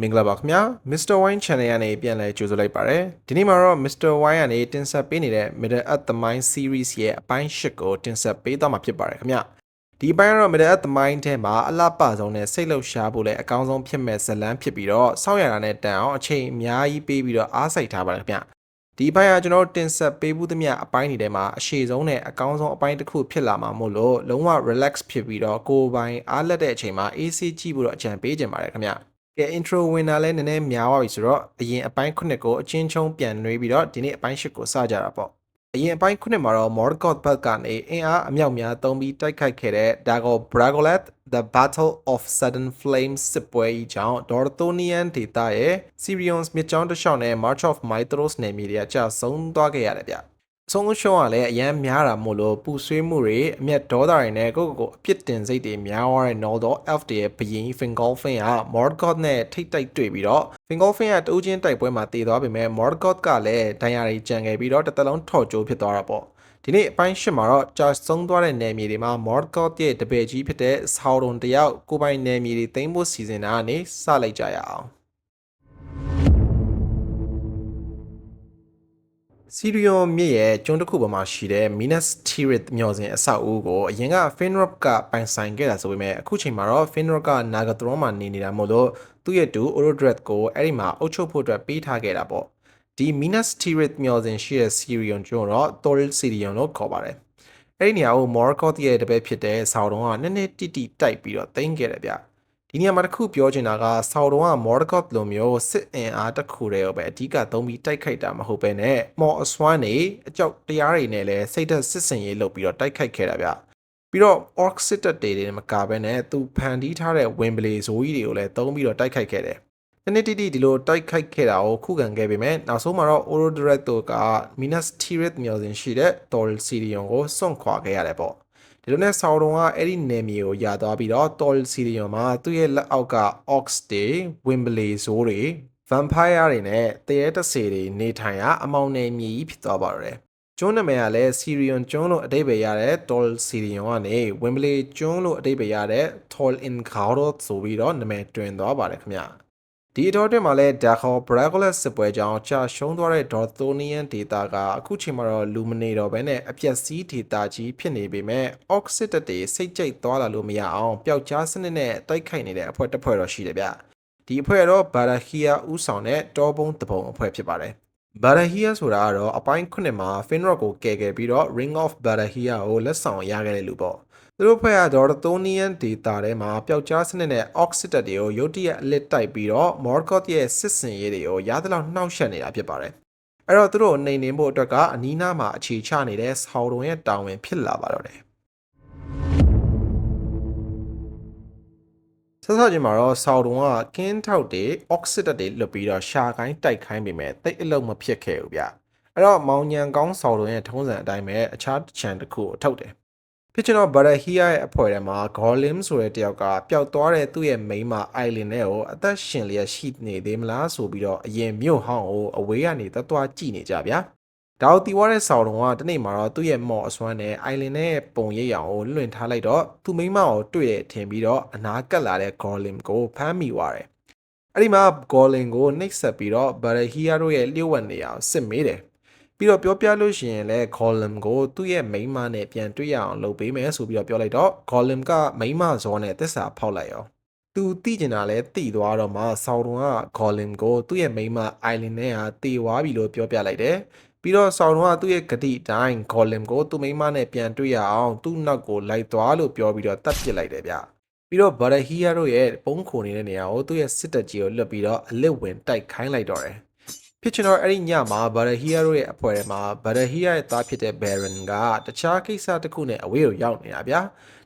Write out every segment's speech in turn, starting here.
မင်္ဂလာပါခင်ဗျာ Mr. Wine Channel ကနေပြန်လည်ကြိုဆိုလိုက်ပါရစေဒီနေ့မှာတော့ Mr. Wine ကနေတင်ဆက်ပေးနေတဲ့ Middle Earth The Mind Series ရဲ့အပိုင်း၈ကိုတင်ဆက်ပေးသွားမှာဖြစ်ပါတယ်ခင်ဗျာဒီအပိုင်းကတော့ Middle Earth The Mind ထဲမှာအလှပဆုံးနဲ့စိတ်လှုပ်ရှားဖို့လည်းအကောင်းဆုံးဖြစ်မဲ့ဇလန်းဖြစ်ပြီးတော့စောင့်ရတာနဲ့တန်အောင်အချိန်အများကြီးပေးပြီးတော့အားစိုက်ထားပါတယ်ခင်ဗျာဒီအပိုင်းကကျွန်တော်တင်ဆက်ပေးဖို့သမျှအပိုင်းတွေထဲမှာအရှိဆုံးနဲ့အကောင်းဆုံးအပိုင်းတစ်ခုဖြစ်လာမှာမို့လို့လုံးဝ relax ဖြစ်ပြီးတော့ကိုယ်ပိုင်အားလက်တဲ့အချိန်မှာ AC ကြည့်ဖို့တော့အကြံပေးကြပါတယ်ခင်ဗျာကဲ intro ဝင်တာလည်းနည်းနည်းများသွားပြီဆိုတော့အရင်အပိုင်း9ကိုအချင်းချင်းပြန်နှွေးပြီးတော့ဒီနေ့အပိုင်း10ကိုစကြတာပေါ့အရင်အပိုင်း9မှာတော့ Morgoth ဘက်ကနေအင်အားအမြောက်များသုံးပြီးတိုက်ခိုက်ခဲ့တဲ့ Dago Bragolet The Battle of Sudden Flames စစ်ပွဲကြီးကြောင့် Dorthonian ဒေသရဲ့ Sirions မြစ်ကြောင်းတစ်လျှောက်နဲ့ March of Mythros နယ်မြေတွေကကျဆုံးသွားခဲ့ရတယ်ဗျဆုံးရှုံးကလည်းအရန်များတာမို့လို့ပူဆွေးမှုတွေအမျက်ဒေါသတွေနဲ့ကိုအပြစ်တင်စိတ်တွေများသွားတဲ့ Noldor Elf တွေရဲ့ဘရင် Fingolfin က Morgoth နဲ့ထိတ်တိုက်တွေ့ပြီးတော့ Fingolfin ကတူးချင်းတိုက်ပွဲမှာတည်သွားပေမဲ့ Morgoth ကလည်းဒဏ်ရာတွေကြံခဲ့ပြီးတော့တစ်သက်လုံးထော့ကျိုးဖြစ်သွားတာပေါ့ဒီနေ့အပိုင်း8မှာတော့ကြာဆုံးသွားတဲ့နယ်မြေတွေမှာ Morgoth ရဲ့တပည့်ကြီးဖြစ်တဲ့ Sauron တယောက်ကိုပိုင်နယ်မြေတွေသိမ်းဖို့စီစဉ်တာကနေစလိုက်ကြရအောင်စီရီယွန်မြစ်ရဲ့ကျွန်းတစ်ခုပေါ်မှာရှိတဲ့ Minas Tirith မျှော်စင်အဆောက်အဦကိုအရင်က Finrod ကပိုင်ဆိုင်ခဲ့တာဆိုပေမဲ့အခုချိန်မှာတော့ Finrod က Nagathron မှာနေနေတာမို့လို့သူ့ရဲ့တူ Orodreth ကိုအဲ့ဒီမှာအုပ်ချုပ်ဖို့အတွက်ပေးထားခဲ့တာပေါ့ဒီ Minas Tirith မျှော်စင်ရှိတဲ့ Sirion ကျွန်းတော့ Tol Sirion လို့ခေါ်ပါတယ်အဲ့ဒီနေရာကို Morgoth ရဲ့တပည့်ဖြစ်တဲ့ Sauron ကနည်းနည်းတိတိတိုက်ပြီးတော့သိမ်းခဲ့တယ်ဗျဒီနေရာမှာတစ်ခုပြောချင်တာကSauron က Morgoth လိုမျိုးစစ်အင်အားတစ်ခုတည်းကိုပဲအဓိကသုံးပြီးတိုက်ခိုက်တာမဟုတ်ဘဲနဲ့မော်အစွမ်းတွေအကြောက်တရားတွေနဲ့လည်းစိတ်သက်စစ်စင်ရေးလုပ်ပြီးတော့တိုက်ခိုက်ခဲ့တာဗျပြီးတော့ Orc စစ်တပ်တွေမကဘဲနဲ့သူဖန်တီးထားတဲ့ဝင်ပလေဇိုးကြီးတွေကိုလည်းသုံးပြီးတော့တိုက်ခိုက်ခဲ့တယ်နည်းနည်းတိတိဒီလိုတိုက်ခိုက်ခဲ့တာကိုခုခံခဲ့ပေမဲ့နောက်ဆုံးမှာတော့ Orodreth တို့က Minas Tirith မျှော်စင်ရှိတဲ့ Tol Sirion ကိုစွန့်ခွာခဲ့ရတယ်ပေါ့ဒီလိုနဲ့ Sauron ကအဲ့ဒီနယ်မြေကိုယာသွားပြီးတော့ Tol Sirion မှာသူ့ရဲ့လက်အောက်က Orcs တွေ Wimble ဇိုးတွေ Vampire တွေနဲ့တရေတဆေတွေနေထိုင်ရာအမောင်နယ်မြေကြီးဖြစ်သွားပါတော့တယ်ကျွန်းနာမည်ကလည်း Sirion ကျွန်းလို့အဓိပ္ပာယ်ရတဲ့ Tol Sirion ကနေ Wimble ကျွန်းလို့အဓိပ္ပာယ်ရတဲ့ Tol Ingaroth ဆိုပြီးတော့နာမည်တွင်သွားပါတယ်ခင်ဗျာဒီအတော်တွင်မှာလဲ Dago Bragolet စစ်ပွဲကြောင့်ကြာရှုံးသွားတဲ့ Dorthonian ဒေသကအခုချိန်မှာတော့လူမနေတော့ဘဲနဲ့အပြက်စီးဒေသကြီးဖြစ်နေပေမဲ့ Orc စစ်တပ်တွေစိတ်ကြိတ်သွားလာလို့မရအောင်ပျောက်ကြားစနစ်နဲ့တိုက်ခိုက်နေတဲ့အဖွဲ့တစ်ဖွဲ့တော့ရှိတယ်ဗျဒီအဖွဲ့တော့ Barahia ဦးဆောင်တဲ့တောပုံးတပုံအဖွဲ့ဖြစ်ပါတယ်Barahia ဆိုတာကတော့အပိုင်း9မှာ Finrod ကိုကယ်ခဲ့ပြီးတော့ Ring of Barahia ကိုလက်ဆောင်ရခဲ့တဲ့လူပေါ့သူတို့ဖွဲ့က Dorthonian ဒေသထဲမှာပျောက်ကြားစနစ်နဲ့ Orc စစ်တပ်တွေကိုရုတ်တရက်အလစ်တိုက်ပြီးတော့ Morgoth ရဲ့စစ်စင်ရေးတွေကိုရသလောက်နှောက်ယှက်နေတာဖြစ်ပါတယ်အဲ့တော့သူတို့နှိမ်နင်းဖို့အတွက်ကအနီးနားမှာအခြေချနေတဲ့ Sauron ရဲ့တာဝန်ဖြစ်လာပါတော့တယ်ဆက်စချင်းမှာတော့ Sauron ကကင်းထောက်တွေ Orc စစ်တပ်တွေလွတ်ပြီးတော့ရှာကိုင်းတိုက်ခိုင်းပေမဲ့တိတ်အလုံးမဖြစ်ခဲ့ဘူးဗျအဲ့တော့မောင်ညံကောင်း Sauron ရဲ့ထုံးစံအတိုင်းပဲအခြားတစ်ချံတစ်ခုကိုထုတ်တယ်ဖြစ်ချင်တော့ Barahia ရဲ့အဖွဲ့ထဲမှာ Gollum ဆိုတဲ့တယောက်ကပျောက်သွားတဲ့သူ့ရဲ့မိန်းမ Eileen နဲ့ကိုအသက်ရှင်လျက်ရှိနေသေးမလားဆိုပြီးတော့အရင်မြို့ဟောင်းကိုအဝေးကနေသွားကြည့်နေကြဗျာဒါကိုတီဝါတဲ့ Sauron ကတနေ့မှာတော့သူ့ရဲ့မော်အစွမ်းနဲ့ Eileen နဲ့ပုံရိပ်အောင်ကိုလွှင့်ထားလိုက်တော့သူ့မိန်းမကိုတွေ့တဲ့ထင်ပြီးတော့အနာကပ်လာတဲ့ Gollum ကိုဖမ်းမိသွားတယ်အဲ့ဒီမှာ Gollum ကိုနှိပ်စက်ပြီးတော့ Barahia တို့ရဲ့လျှို့ဝှက်နေအောင်စစ်မေးတယ်ပြီးတော့ပြောပြလို့ရှိရင်လည်း Gollum ကိုသူ့ရဲ့မိန်းမနဲ့ပြန်တွေ့ရအောင်လုပ်ပေးမယ်ဆိုပြီးတော့ပြောလိုက်တော့ Gollum ကမိန်းမဇောနဲ့သစ္စာဖောက်လိုက်ရောသူသိကျင်တာလဲသိသွားတော့မှ Sauron က Gollum ကိုသူ့ရဲ့မိန်းမ Eileen နဲ့ဟာတည်သွားပြီလို့ပြောပြလိုက်တယ်ပြီးတော့ Sauron ကသူ့ရဲ့ဂတိအတိုင်း Gollum ကိုသူ့မိန်းမနဲ့ပြန်တွေ့ရအောင်သူ့နောက်ကိုလိုက်သွားလို့ပြောပြီးတော့တတ်ပစ်လိုက်တယ်ဗျပြီးတော့ Barahia တို့ရဲ့ပုံးခိုနေတဲ့နေရာကိုသူ့ရဲ့စစ်တပ်ကြီးကိုလွတ်ပြီးတော့အလစ်ဝင်တိုက်ခိုင်းလိုက်တော့တယ်ဖြစ်ချင်တော့အဲ့ဒီညမှာ Barahia တို့ရဲ့အဖွဲ့ထဲမှာ Barahia ရဲ့သားဖြစ်တဲ့ Baron ကတခြားကိစ္စတစ်ခုနဲ့အဝေးကိုရောက်နေတာဗျာ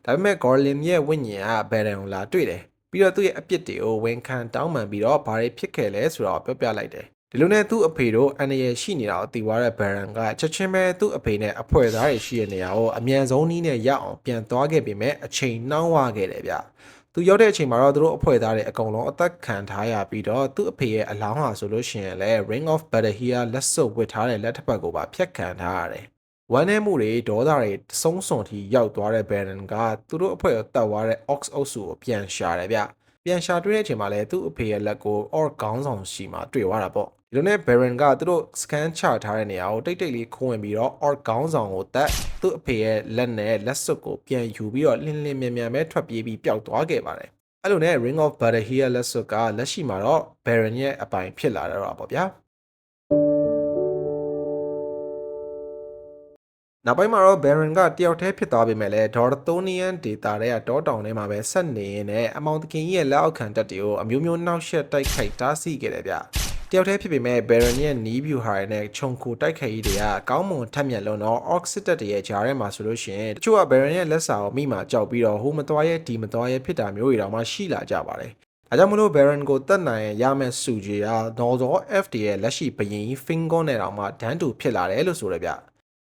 ဒါပေမဲ့ Gollum ရဲ့ဝိညာဉ်က Baron ကိုလာတွေ့တယ်ပြီးတော့သူ့ရဲ့အပြစ်တွေကိုဝန်ခံတောင်းပန်ပြီးတော့ဘာတွေဖြစ်ခဲ့လဲဆိုတော့ပြောပြလိုက်တယ်ဒီလိုနဲ့သူ့အဖေတို့အန္တရာယ်ရှိနေတာကိုသိသွားတဲ့ Baron ကချက်ချင်းပဲသူ့အဖေနဲ့အဖွဲ့သားတွေရှိတဲ့နေရာကိုအမြန်ဆုံးနည်းနဲ့ရောက်အောင်ပြန်သွားခဲ့ပေမဲ့အချိန်နှောင်းဝခဲ့တယ်ဗျသူရောက်တဲ့အချိန်မှာတော့သူတို့အဖွဲ့သားတွေအကုန်လုံးအသက်ခံထားရပြီးတော့သူ့အဖေရဲ့အလောင်းဟာဆိုလို့ရှိရင်လည်း Ring of Barahia လက်စွပ်ဝစ်ထားတဲ့လက်ထပ်ပတ်ကိုပါဖျက်ခံထားရတယ်ဝမ်းနည်းမှုတွေဒေါသတွေဆုံးစွန်ထိရောက်သွားတဲ့ Baron ကသူတို့အဖွဲ့ကိုတတ်သွားတဲ့ Ox အုပ်စုကိုပြန်ရှာတယ်ဗျ ပြန်ရှာတွေ့တဲ့အချိန်မှာလည်းသူ့အဖေရဲ့လက်ကို Orc ခေါင်းဆောင်ရှိမှာတွေ့သွားတာပေါ့ဒီလိုနဲ့ Baron ကသူတို့ scan ချထားတဲ့နေရာကိုတိတ်တိတ်လေးခိုးဝင်ပြီးတော့ Orc ခေါင်းဆောင်ကိုတက်သူ့အဖေရဲ့လက်နဲ့လက်စွပ်ကိုပြန်ယူပြီးတော့လင်းလင်းမြန်မြန်ပဲထွက်ပြေးပြီးပျောက်သွားခဲ့ပါတယ်အဲ့လိုနဲ့ Ring of Badahia လက်စွပ်ကလက်ရှိမှာတော့ Baron ရဲ့အပိုင်ဖြစ်လာတော့တာပေါ့ဗျာနောက်ပိုင်းမှာတော့ Baron ကတယောက်တည်းဖြစ်သွားပေမဲ့လည်း Dorthonian ဒေတာတွေကတောတောင်ထဲမှာပဲဆက်နေရင်းနဲ့အမောင်တခင်ကြီးရဲ့လက်အောက်ခံတပ်တွေကိုအမျိုးမျိုးနှောက်ယှက်တိုက်ခိုက်တားဆီးခဲ့တယ်ဗျတယောက်တည်းဖြစ်ပေမဲ့ Baron ရဲ့နီးဗျူဟာတွေနဲ့ခြုံခိုတိုက်ခိုက်ရေးတွေကကောင်းမွန်ထက်မြက်လုံးတော့ Orc စစ်တပ်တွေရဲ့ဂျားထဲမှာဆိုလို့ရှိရင်တချို့က Baron ရဲ့လက်စာကိုမိမှကြောက်ပြီးတော့ဟိုမသွားရဲဒီမသွားရဲဖြစ်တာမျိုးတွေတောင်မှရှိလာကြပါတယ်ဒါကြောင့်မလို့ Baron ကိုတတ်နိုင်ရမယ့်စုကြီးက Noldor FD ရဲ့လက်ရှိဘရင်ကြီး Fingon နဲ့တောင်မှဒန်းတူဖြစ်လာတယ်လို့ဆိုရဗ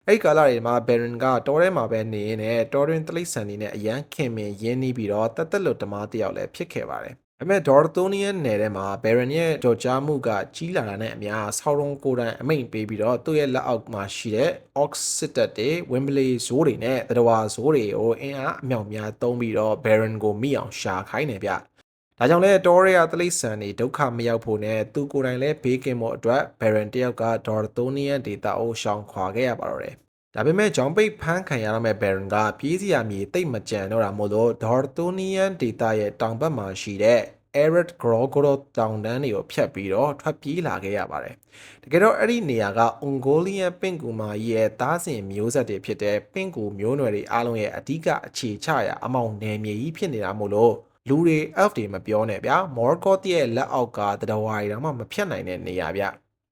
ျအဲ့ကာလတွေမှာ Baron ကတောထဲမှာပဲနေရင်းနဲ့တောတွင်တိရစ္ဆာန်တွေနဲ့အရန်ခင်မင်ရင်းနှီးပြီးတော့တသက်လွတ်တမားတယောက်လည်းဖြစ်ခဲ့ပါတယ်။ဒါပေမဲ့ Dorthonian နယ်ထဲမှာ Baron ရဲ့ကြော်ကြားမှုကကြီးလာတာနဲ့အမျှဆောင်းရုံးကိုယ်တိုင်အမိန့်ပေးပြီးတော့သူ့ရဲ့လက်အောက်မှာရှိတဲ့ Orc စစ်တပ်တွေ Wembley ဇိုးတွေနဲ့တရဝါဇိုးတွေကိုအင်အားအမြောက်များသုံးပြီးတော့ Baron ကိုမိအောင်ရှာခိုင်းနေဗျ။ဒါကြောင့်လဲတောရဲတိရစ္ဆာန်တွေဒုက္ခမရောက်ဖို့နဲ့သူကိုယ်တိုင်လည်းဘေးကင်းဖို့အတွက် Baron တယောက်က Dorthonian ဒေတာကိုရှောင်ခွာခဲ့ရပါတော့တယ်။ဒါပေမဲ့ဂျောင်းပိတ်ဖမ်းခံရတော့မဲ့ Baron ကပြေးစရာမြေတိတ်မကြံတော့တာမို့လို့ Dorthonian ဒေတာရဲ့တောင်ဘက်မှာရှိတဲ့ Ered Grogoroth တောင်တန်းတွေကိုဖျက်ပြီးတော့ထွက်ပြေးလာခဲ့ရပါတယ်။တကယ်တော့အဲ့ဒီနေရာက Ungolian ပင့်ကူမာကြီးရဲ့သားစဉ်မျိုးဆက်တွေဖြစ်တဲ့ပင့်ကူမျိုးနွယ်တွေအားလုံးရဲ့အဓိကအခြေချရာအမောင်နယ်မြေကြီးဖြစ်နေတာမို့လို့လူတွေ elf တွေမပြောနဲ့ဗျာ Morgoth ရဲ့လက်အောက်ကတရဝါရီတောင်မှမဖြတ်နိုင်တဲ့နေရာဗျ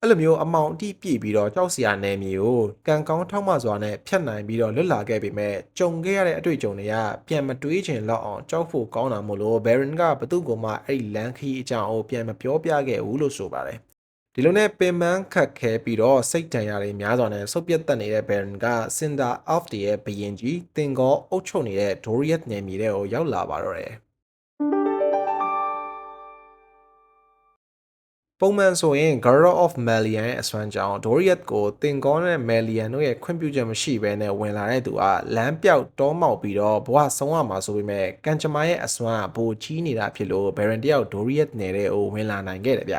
အဲ့လိုမျိုးအမောင်အတိပြည့်ပြီးတော့ကြောက်စရာနယ်မြေကိုကံကောင်းထောက်မစွာနဲ့ဖြတ်နိုင်ပြီးတော့လွတ်လာခဲ့ပေမဲ့ကြုံခဲ့ရတဲ့အတွေ့အကြုံတွေကပြန်မတွေးချင်တော့အောင်ကြောက်ဖို့ကောင်းတာမို့လို့ Baron ကဘသူ့ကိုမှအဲ့ဒီလန်ခီအကြောင်းကိုပြန်မပြောပြခဲ့ဘူးလို့ဆိုပါတယ်ဒီလိုနဲ့ပင်ပန်းခတ်ခဲပြီးတော့စိတ်တန်ရာတွေများစွာနဲ့ဆုတ်ပြတ်တက်နေတဲ့ Baron က Cinder Elf ရဲ့ဘရင်ကြီးတင်ကောအုပ်ချုပ်နေတဲ့ Doriath နယ်မြေတွေကိုရောက်လာပါတော့တယ်ပုံမှန်ဆိုရင် Garrow of Melian ရဲ့အစွမ်းကြောင့် Doriath ကိုတင်ကောနဲ့ Melian တို့ရဲ့ခွင့်ပြုချက်မရှိဘဲနဲ့ဝင်လာတဲ့သူကလမ်းပြောက်တောမောက်ပြီးတော့ဘဝဆုံးရမှာဆိုပေမဲ့ကံကြမ္မာရဲ့အစွမ်းကပိုကြီးနေတာဖြစ်လို့ Baron တယောက် Doriath နယ်တဲ့ကိုဝင်လာနိုင်ခဲ့တယ်ဗ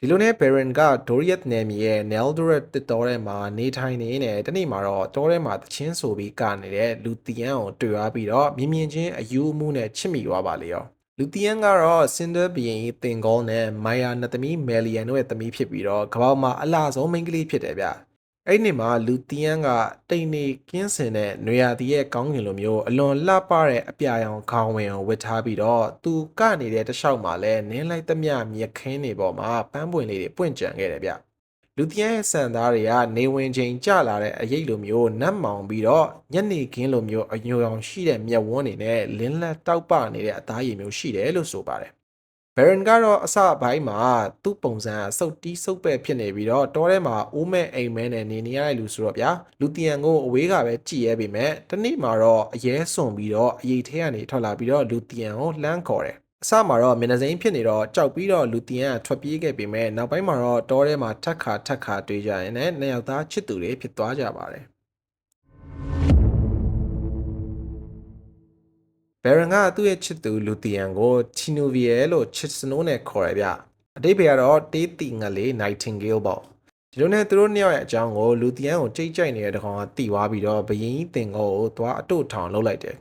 ျဒီလိုနဲ့ Baron က Doriath နယ်မြေရဲ့ Neldoreth တစ်တောထဲမှာနေထိုင်နေနေတနေ့မှာတော့တောထဲမှာတချင်းဆိုပြီးကနေတဲ့လူတီယန်ကိုတွေ့ရပြီးတော့မြင်မြင်ချင်းအယူအမှုနဲ့ချစ်မိသွားပါလေရောလူတီယန်ကတော့ Cinder ဘရင်ကြီးတင်ကောနဲ့ Maya နှစ်သမီး Melian တို့ရဲ့သမီးဖြစ်ပြီးတော့ကမ္ဘာမှာအလှဆုံးမိန်းကလေးဖြစ်တယ်ဗျအဲ့ဒီနေ့မှာလူတီယန်ကတိမ်နေကင်းစင်တဲ့နွေရာသီရဲ့ကောင်းကင်လိုမျိုးအလွန်လှပတဲ့အပြာရောင်ခေါင်းဝင်ကိုဝတ်ထားပြီးတော့သူကနေတဲ့တခြားမှာလဲနင်းလိုက်သမျှမြက်ခင်းတွေပေါ်မှာပန်းပွင့်လေးတွေပွင့်ကြံခဲ့တယ်ဗျလူတီယန်ရဲ့စံသားတွေကနေဝင်ချိန်ကျလာတဲ့အရေးလိုမျိုးနတ်မောင်ပြီးတော့ညနေခင်းလိုမျိုးအညိုရောင်ရှိတဲ့မျက်ဝန်းတွေနဲ့လင်းလက်တောက်ပနေတဲ့အသားရည်မျိုးရှိတယ်လို့ဆိုပါတယ်။ Baron ကတော့အစပိုင်းမှာသူ့ပုံစံစုတ်တီးစုတ်ပဲ့ဖြစ်နေပြီးတော့တောထဲမှာအိုးမဲ့အိမ်မဲနဲ့နေရတဲ့လူဆိုတော့ဗျာလူတီယန်ကိုအဝေးကပဲကြည်ရဲပေမဲ့တနေ့မှာတော့အရေးစွန်ပြီးတော့အရေးထဲကနေထွက်လာပြီးတော့လူတီယန်ကိုလှမ်းခေါ်တယ်အစမှာတော့မျက်နှာစိမ်းဖြစ်နေတော့ကြောက်ပြီးတော့လူတီယန်ကထွက်ပြေးခဲ့ပေမဲ့နောက်ပိုင်းမှာတော့တောထဲမှာထက်ခါတွေ့ကြရင်လည်းနှစ်ယောက်သားချစ်သူတွေဖြစ်သွားကြပါတယ်Baron ကသူ့ရဲ့ချစ်သူလူတီယန်ကို Chinuvier လို့ချစ်စနိုးနဲ့ခေါ်ရဗျအတိတ်ဘယ်ကတော့တေးတီငလေး Nightingale ပေါ့ဒီလိုနဲ့သူတို့နှစ်ယောက်ရဲ့အကြောင်းကိုလူတီယန်ကိုကြိတ်ကြိုက်နေတဲ့တကောင်ကတီသွားပြီးတော့ဘယင်းကြီးတင်ကောကိုသွားအတို့ထောင်လုပ်လိုက်တယ်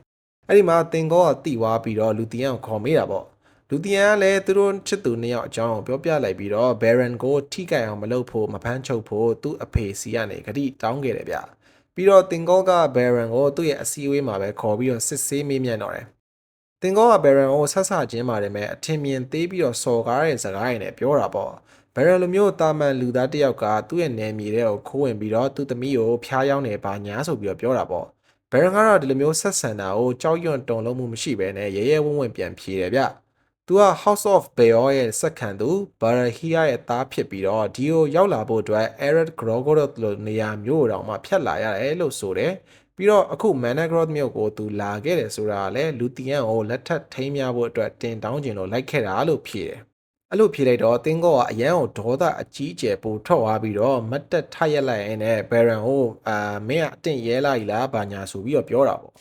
အဲ့ဒီမှာတင်ကောကတီသွားပြီးတော့လူတီယန်ကိုခေါ်မေးတာပေါ့လူတီယန်ကလည်းသူတို့ချစ်သူနှစ်ယောက်အကြောင်းကိုပြောပြလိုက်ပြီးတော့ Baron ကိုထိကြိုက်အောင်မလုပ်ဖို့မဖမ်းချုပ်ဖို့သူ့အဖေစီကနေဂတိတောင်းခဲ့တယ်ဗျပြီးတော့တင်ကောက Baron ကိုသူ့ရဲ့အစည်းအဝေးမှာပဲခေါ်ပြီးတော့စစ်ဆေးမေးမြန်းတော့တယ်တင်ကောက Baron ကိုဆက်ဆချင်းပါတယ်မဲ့အထင်မြင်သေးပြီးတော့စော်ကားတဲ့စကားရည်နဲ့ပြောတာပေါ့ Baron လိုမျိုးတာမန်လူသားတစ်ယောက်ကသူ့ရဲ့နယ်မြေတွေကိုခိုးဝင်ပြီးတော့သူ့သမီးကိုဖျားယောင်းနေပါညာဆိုပြီးတော့ပြောတာပေါ့ Baron ကတော့ဒီလိုမျိုးဆက်ဆံတာကိုကြောက်ရွံ့တုန်လုံးမှုမရှိဘဲနဲ့ရဲရဲဝံ့ဝံ့ပြန်ဖြေတယ်ဗျသူက House of Beor ရဲ့စက္ကန့်သူ Barahia ရဲ့သားဖြစ်ပြီးတော့ဒီကိုရောက်လာဖို့အတွက် Ered Grogoroth လိုနေရာမျိုးတောင်မှဖြတ်လာရတယ်လို့ဆိုတယ်ပြီးတော့အခု Managroth မြို့ကိုသူလာခဲ့တယ်ဆိုတာကလည်းလူတီယန်ကိုလက်ထပ်ထိမ်းမြဖို့အတွက်တင်တောင်းကျင်လို့လိုက်ခဲ့တာလို့ဖြေတယ်အဲ့လိုဖြေလိုက်တော့တင်းကောကအရန်ကိုဒေါသအကြီးကျယ်ပိုထွက်သွားပြီးတော့မတ်တက်ထရက်လိုက်ရင်းနဲ့ Baron ကိုမင်းကအတင့်ရဲလိုက်လားဘာညာဆိုပြီးတော့ပြောတာပေါ့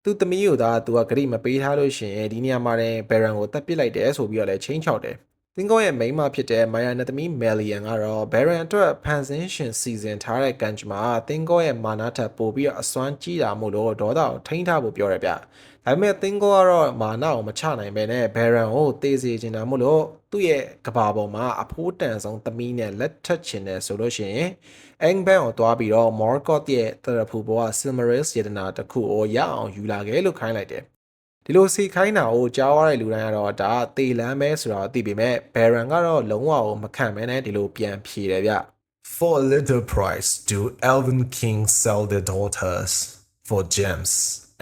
သူသမီးကိုသာသူကဂရိမပေးထားလို့ရှိရင်ဒီနေရာမှာတင်ဘယ်ရန်ကိုတက်ပစ်လိုက်တယ်ဆိုပြီးတော့လည်းချင်းချောက်တယ်တင်းကောရဲ့မိန်းမဖြစ်တဲ့မိုင်ယာနဲ့သမီးမယ်လီယန်ကတော့ဘယ်ရန်အတွက်ဖန်ဆင်းရှင်စီစဉ်ထားတဲ့ကန်ဂျမှာတင်းကောရဲ့မာနာထပ်ပို့ပြီးတော့အစွမ်းကြီးတာမို့လို့ဒေါသကိုထိန်းထားဖို့ပြောရဗျဒါပေမဲ့တင်းကောကတော့မာနာကိုမချနိုင်ပဲနဲ့ဘယ်ရန်ကိုတေးစေချင်တာမို့လို့သူ့ရဲ့ကဘာပေါ်မှာအဖိုးတန်ဆုံးသမီးနဲ့လက်ထပ်ချင်တယ်ဆိုလို့ရှိရင်အင်ဘန်ကိုတွားပြီးတော့ Morgoth ရဲ့တရဖူပေါ်က Silmarils ရတနာတစ်ခုကိုရအောင်ယူလာခဲ့လို့ခိုင်းလိုက်တယ်ဒီလိုစီခိုင်းတာကိုကြားရတဲ့လူတိုင်းကတော့ဒါတေလမ်းပဲဆိုတော့သိပေမဲ့ဘယ်ရန်ကတော့လုံးဝမခံမဲနဲ့ဒီလိုပြန်ဖြေတယ်ဗျ For a little price do elven kings sell their daughters for gems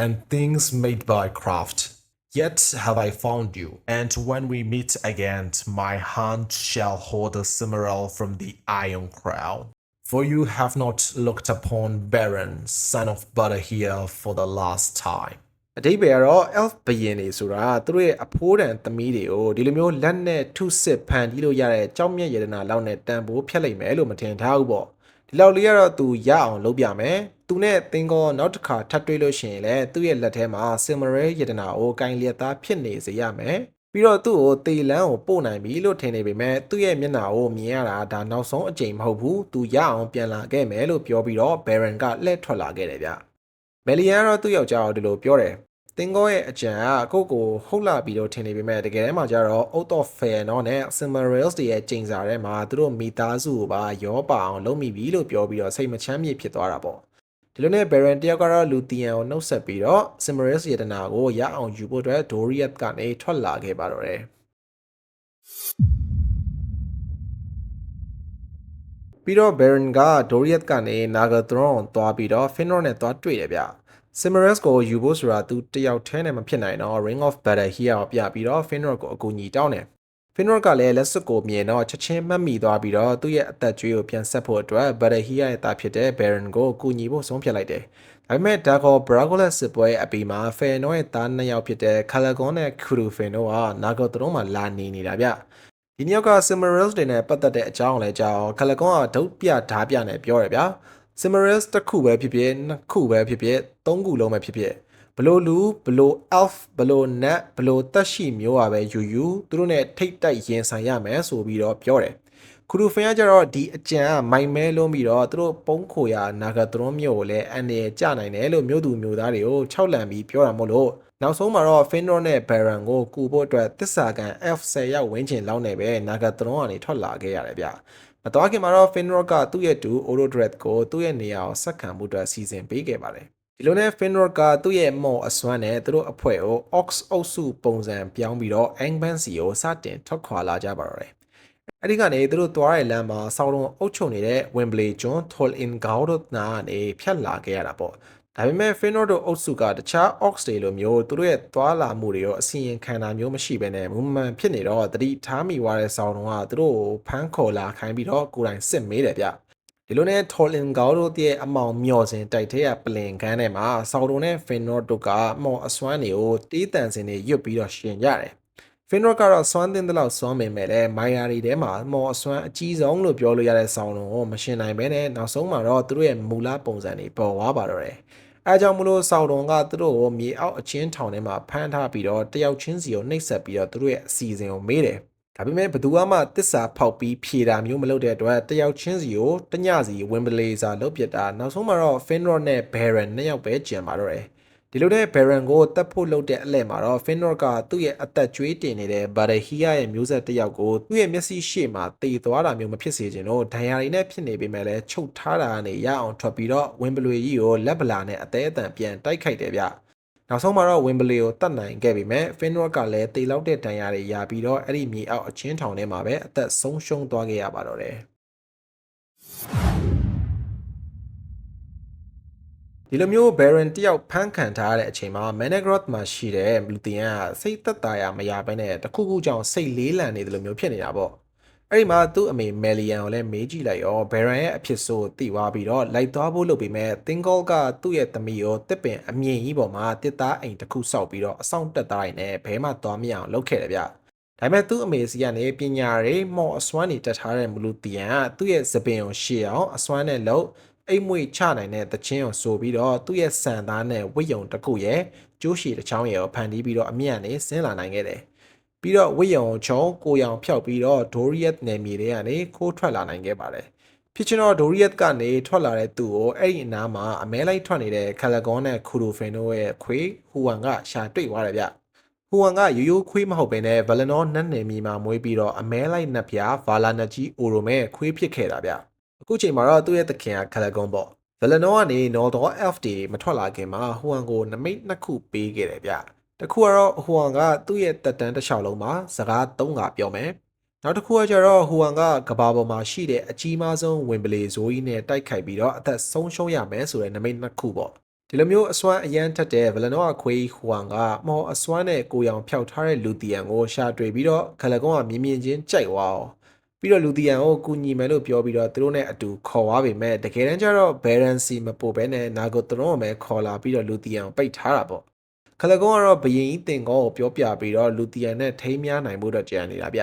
and things made by craft yet have I found you and when we meet again my hand shall hold a Silmaril from the Iron Crown for you have not looked upon Baron son of Butter here for the last timeအတိပ္ပယ်ကတော့ elf ဘယင်တွေဆိုတာသူတို့ရဲ့အဖိုးတန်သမီးတွေကိုဒီလိုမျိုးလက်နဲ့ထုစစ်ဖန်တီးလို့ရတဲ့ကြောက်မြက်ရတနာလောက်နဲ့တန်ဖိုးဖြတ်လိုက်မယ်လို့မထင်ထားဘူးပေါ့ဒီလောက်လေးကတော့သူရအောင်လုပ်ပြမယ်သူနဲ့သင်္ကောနောက်တစ်ခါထပ်တွေ့လို့ရှိရင်လည်းသူ့ရဲ့လက်ထဲမှာ Silmaril ရတနာကိုကင်လျက်သားဖြစ်နေစေရမယ်ပြီးတော့သူ့ကိုတေလန်းကိုပို့နိုင်ပြီလို့ထင်နေပေမဲ့သူ့ရဲ့မျက်နှာကိုမြင်ရတာဒါနောက်ဆုံးအကြိမ်မဟုတ်ဘူးသူရအောင်ပြန်လာခဲ့မယ်လို့ပြောပြီးတော့ Baron ကလှည့်ထွက်လာခဲ့တယ်ဗျမယ်လီယန်ကတော့သူ့ယောက်ျားကိုဒီလိုပြောတယ်တင်းကောရဲ့အကြံကကိုဟုတ်လာပြီးတော့ထင်နေပေမဲ့တကယ်တမ်းမှာကျတော့ Out of Fair နော်နဲ့ Silmarils တွေရဲ့ကျိန်စာထဲမှာသူတို့မိသားစုကိုပါရောပါအောင်လုပ်မိပြီလို့ပြောပြီးတော့စိတ်မချမ်းမြေ့ဖြစ်သွားတာပေါ့ဒီလိုနဲ့ Baron တယောက်ကတော့လူတီယန်ကိုနှုတ်ဆက်ပြီးတော့ Silmarils ရတနာကိုရအောင်ယူဖို့အတွက် Doriath ကနေထွက်လာခဲ့ပါတော့တယ်ပြီးတော့ Baron က Doriath ကနေ Nargothrond ကိုသွားပြီးတော့ Finrod နဲ့သွားတွေ့တယ်ဗျSilmarils ကိုယူဖို့ဆိုတာသူတယောက်တည်းနဲ့မဖြစ်နိုင်တော့ Ring of Battle here ကိုပြပြီးတော့ Finrod ကိုအကူအညီတောင်းတယ် Finrod ကလည်းလက်စွပ်ကိုမြင်တော့ချက်ချင်းမှတ်မိသွားပြီးတော့သူ့ရဲ့အသက်ကြွေးကိုပြန်ဆက်ဖို့အတွက် Battle here ရဲ့သားဖြစ်တဲ့ Baron ကိုကူညီဖို့ဆုံးဖြတ်လိုက်တယ်ဒါပေမဲ့ Dagor Bragolas စစ်ပွဲအပြီးမှာ Fëanor ရဲ့သားနှစ်ယောက်ဖြစ်တဲ့ Calagon နဲ့ Curufin တို့က Nargothrond မှာလာနေနေတာဗျဒီနှစ်ယောက်က Silmarils တွေနဲ့ပတ်သက်တဲ့အကြောင်းလည်းကြောင်း Calagon ကဒုတ်ပြဓာပြနဲ့ပြောရဗျာSilmarils တစ်ခုပဲဖြစ်ဖြစ်နှစ်ခုပဲဖြစ်ဖြစ်သုံးခုလုံးပဲဖြစ်ဖြစ်ဘလို့လူဘလို့ elf ဘလို့နတ်ဘလို့တက်ရှိမျိုးอ่ะပဲယူသူတို့ ਨੇ ထိတ်တိုက်ရင်ဆိုင်ရမယ်ဆိုပြီးတော့ပြောတယ်ခူရူဖင်ကကြတော့ဒီအကြံကမိုင်မဲလုံးပြီးတော့သူတို့ပုံးခိုရာနာဂသရွန်မြို့ကိုလည်းအန်ရကြနိုင်တယ်လို့မြို့သူမြို့သားတွေကိုခြောက်လန့်ပြီးပြောတာမို့လို့နောက်ဆုံးမှာတော့ Finrod နဲ့ Baron ကိုကူဖို့အတွက်တစ္ဆာကန် elf 10ရောက်ဝန်းကျင်လောက်နေပဲနာဂသရွန်ကနေထွက်လာခဲ့ရတယ်ဗျမတော်ခင်မှာတော့ Finrod ကသူ့ရဲ့တူ Orodreth ကိုသူ့ရဲ့နေရာကိုဆက်ခံမှုအတွက်စီစဉ်ပေးခဲ့ပါတယ်ဒီလိုနဲ့ Finrod ကသူ့ရဲ့မော်အစွမ်းနဲ့သူတို့အဖွဲ့ကို Ox အုပ်စုပုံစံပြောင်းပြီးတော့ Angband စီကိုစတင်ထွက်ခွာလာကြပါတော့တယ်အဲ့ဒီကနေသူတို့သွားတဲ့လမ်းမှာဆောင်းလုံးအုပ်ချုပ်နေတဲ့ Wembley John Tolin Gaudo နာကနေဖြတ်လာခဲ့ရတာပေါ့ဒါပေမဲ့ Finrod တို့အုပ်စုကတခြား Ox တွေလိုမျိုးသူတို့ရဲ့သွားလာမှုတွေရောအစီရင်ခံတာမျိုးမရှိဘဲနဲ့မူမှန်ဖြစ်နေတော့တတိထားမိသွားတဲ့ဆောင်းလုံးကသူတို့ကိုဖမ်းခေါ်လာခိုင်းပြီးတော့ကိုယ်တိုင်စစ်မေးတယ်ဗျဒီလိုနဲ့ Tolin Gaudo ရဲ့အမောင်မျော်စင်တိုက်ထဲကပလင်ကန်းထဲမှာဆောင်းလုံးနဲ့ Finrod တို့ကမော်အစွမ်းတွေကိုတီးတန်စင်တွေရွတ်ပြီးတော့ရှင်ကြတယ်Finrod ကတော့စွမ်းသင်းတဲ့လောက်စွမ်းပေမဲ့လည်းမိုင်ယာရီထဲမှာမော်အစွမ်းအကြီးဆုံးလို့ပြောလို့ရတဲ့ဆောင်းလုံးကိုမရှင်နိုင်ဘဲနဲ့နောက်ဆုံးမှာတော့သူတို့ရဲ့မူလပုံစံတွေပေါ်သွားပါတော့တယ်အဲကြောင့်မလို့ဆောင်းလုံးကသူတို့ကိုမြေအောက်အချင်းထောင်ထဲမှာဖမ်းထားပြီးတော့တယောက်ချင်းစီကိုနှိပ်စက်ပြီးတော့သူတို့ရဲ့အစီအစဉ်ကိုမေးတယ်ဒါပေမဲ့ဘသူမှတစ္ဆာဖောက်ပြီးဖြေတာမျိုးမလုပ်တဲ့အတွက်တယောက်ချင်းစီကိုတညစီဝင်ပလေစာလုပ်ပစ်တာနောက်ဆုံးမှာတော့ Finrod နဲ့ Baron နှစ်ယောက်ပဲကျန်ပါတော့တယ်ဒီလိုနဲ့ Baron ကိုတက်ဖို့လုပ်တဲ့အလှည့်မှာတော့ Finrod ကသူ့ရဲ့အသက်ကြွေးတင်နေတဲ့ Barahia ရဲ့မျိုးဆက်တစ်ယောက်ကိုသူ့ရဲ့မျက်စိရှေ့မှာတေသွားတာမျိုးမဖြစ်စေချင်လို့ဒဏ်ရာတွေနဲ့ဖြစ်နေပေမဲ့လည်းချုပ်ထားတာကနေရအောင်ထွက်ပြီးတော့ Wembley ကြီးကိုလက်ဗလာနဲ့အသေးအတန်ပြန်တိုက်ခိုက်တယ်ဗျနောက်ဆုံးမှာတော့ Wembley ကိုတတ်နိုင်ခဲ့ပေမဲ့ Finrod ကလည်းတေလောက်တဲ့ဒဏ်ရာတွေရပြီးတော့အဲ့ဒီမြေအောက်အချင်းထောင်ထဲမှာပဲအသက်ဆုံးရှုံးသွားခဲ့ရပါတော့တယ်ဒီလိုမျိုး Baron တယောက်ဖမ်းခံထားရတဲ့အချိန်မှာ Menegroth မှာရှိတဲ့လူတီယန်ကစိတ်သက်သာရာမရဘဲနဲ့တခုခုကြောင့်စိတ်လေးလံနေတယ်လို့မျိုးဖြစ်နေတာပေါ့အဲ့ဒီမှာသူ့အမေ Melian ကိုလည်းမေးကြည့်လိုက်ရော Baron ရဲ့အဖြစ်ဆိုးသိသွားပြီးတော့လိုက်သွားဖို့လုပ်ပြီးမဲ့ Thingol ကသူ့ရဲ့သမီးကိုတစ်ပင်အမြင့်ကြီးပေါ်မှာတစ်သားအိမ်တစ်ခုဆောက်ပြီးတော့အဆောင်တက်သားတိုင်းနဲ့ဘဲမှသွားမရအောင်လုပ်ခဲ့တယ်ဗျဒါပေမဲ့သူ့အမေစီကနေပညာရေးမော်အစွမ်းနေတက်ထားတဲ့မလူတီယန်ကသူ့ရဲ့သပင်ကိုရှေ့အောင်အစွမ်းနဲ့လှုပ် အိမ်မွေချနိုင်တဲ့တချင်းကိုဆိုပြီးတော့သူ့ရဲ့စံသားနဲ့ဝိယုံတစ်ခုရဲ့ကျိုးရှည်တစ်ချောင်းရဲ့ကိုဖန်တီးပြီးတော့အမြတ်နဲ့ဆင်းလာနိုင်ခဲ့တယ်။ပြီးတော့ဝိယုံချုံကိုရောင်ဖျောက်ပြီးတော့ဒိုရီယက်နယ်မြေတွေကနေခိုးထွက်လာနိုင်ခဲ့ပါတယ်။ဖြစ်ချင်တော့ဒိုရီယက်ကနေထွက်လာတဲ့သူကိုအဲ့ဒီအနားမှာအမဲလိုက်ထွက်နေတဲ့ခလဂွန်နဲ့ခူရိုဖင်တို့ရဲ့ခွေဟူဝမ်ကရှာတွေ့သွားတယ်ဗျ။ဟူဝမ်ကရိုးရိုးခွေးမဟုတ်ဘဲနဲ့ဗလနော်နတ်နယ်မြေမှာမွေးပြီးတော့အမဲလိုက်နတ်ဖျားဗာလာနတ်ကြီးအိုရိုမဲခွေးဖြစ်ခဲ့တာဗျ။အခုချိန်မှာတော့သူ့ရဲ့သခင်ကခလဂွန်ပေါ့ဗလနော်ကနေနော်ဒေါ် FD မထွက်လာခင်မှာဟူဝမ်ကိုနမိတ်နှစ်ခုပေးခဲ့တယ်ဗျ။တစ်ခုကတော့ဟူဝမ်ကသူ့ရဲ့တက်တန်းတစ်လျှောက်လုံးမှာစကား၃ခါပြောမယ်။နောက်တစ်ခုကကျတော့ဟူဝမ်ကကဘာပေါ်မှာရှိတဲ့အကြီးမားဆုံးဝင်ပလေဇိုးကြီးနဲ့တိုက်ခိုက်ပြီးတော့အသက်ဆုံးရှုံးရမယ်ဆိုတဲ့နမိတ်နှစ်ခုပေါ့။ဒီလိုမျိုးအစွမ်းအရန်ထက်တဲ့ဗလနော်ခွေးဟူဝမ်ကမော်အစွမ်းနဲ့ကိုရောင်ဖျောက်ထားတဲ့လူတီယန်ကိုရှာတွေ့ပြီးတော့ခလကွန်ကမြင်မြင်ချင်းကြိုက်သွားအောင်ပြီးတော့လူတီယန်ကိုကူညီမယ်လို့ပြောပြီးတော့သူတို့နဲ့အတူခေါ်သွားပေမဲ့တကယ်တမ်းကျတော့ဘယ်ရန်စီမပို့ဘဲနဲ့နာဂိုတရွန်ပဲခေါ်လာပြီးတော့လူတီယန်ကိုပိတ်ထားတာပေါ့ခလကွန်ကတော့ဘရင်ကြီးတင်ကောကိုပြောပြပြီးတော့လူတီယန်နဲ့ထိမ်းများနိုင်ဖို့တော့ကြံနေတာဗ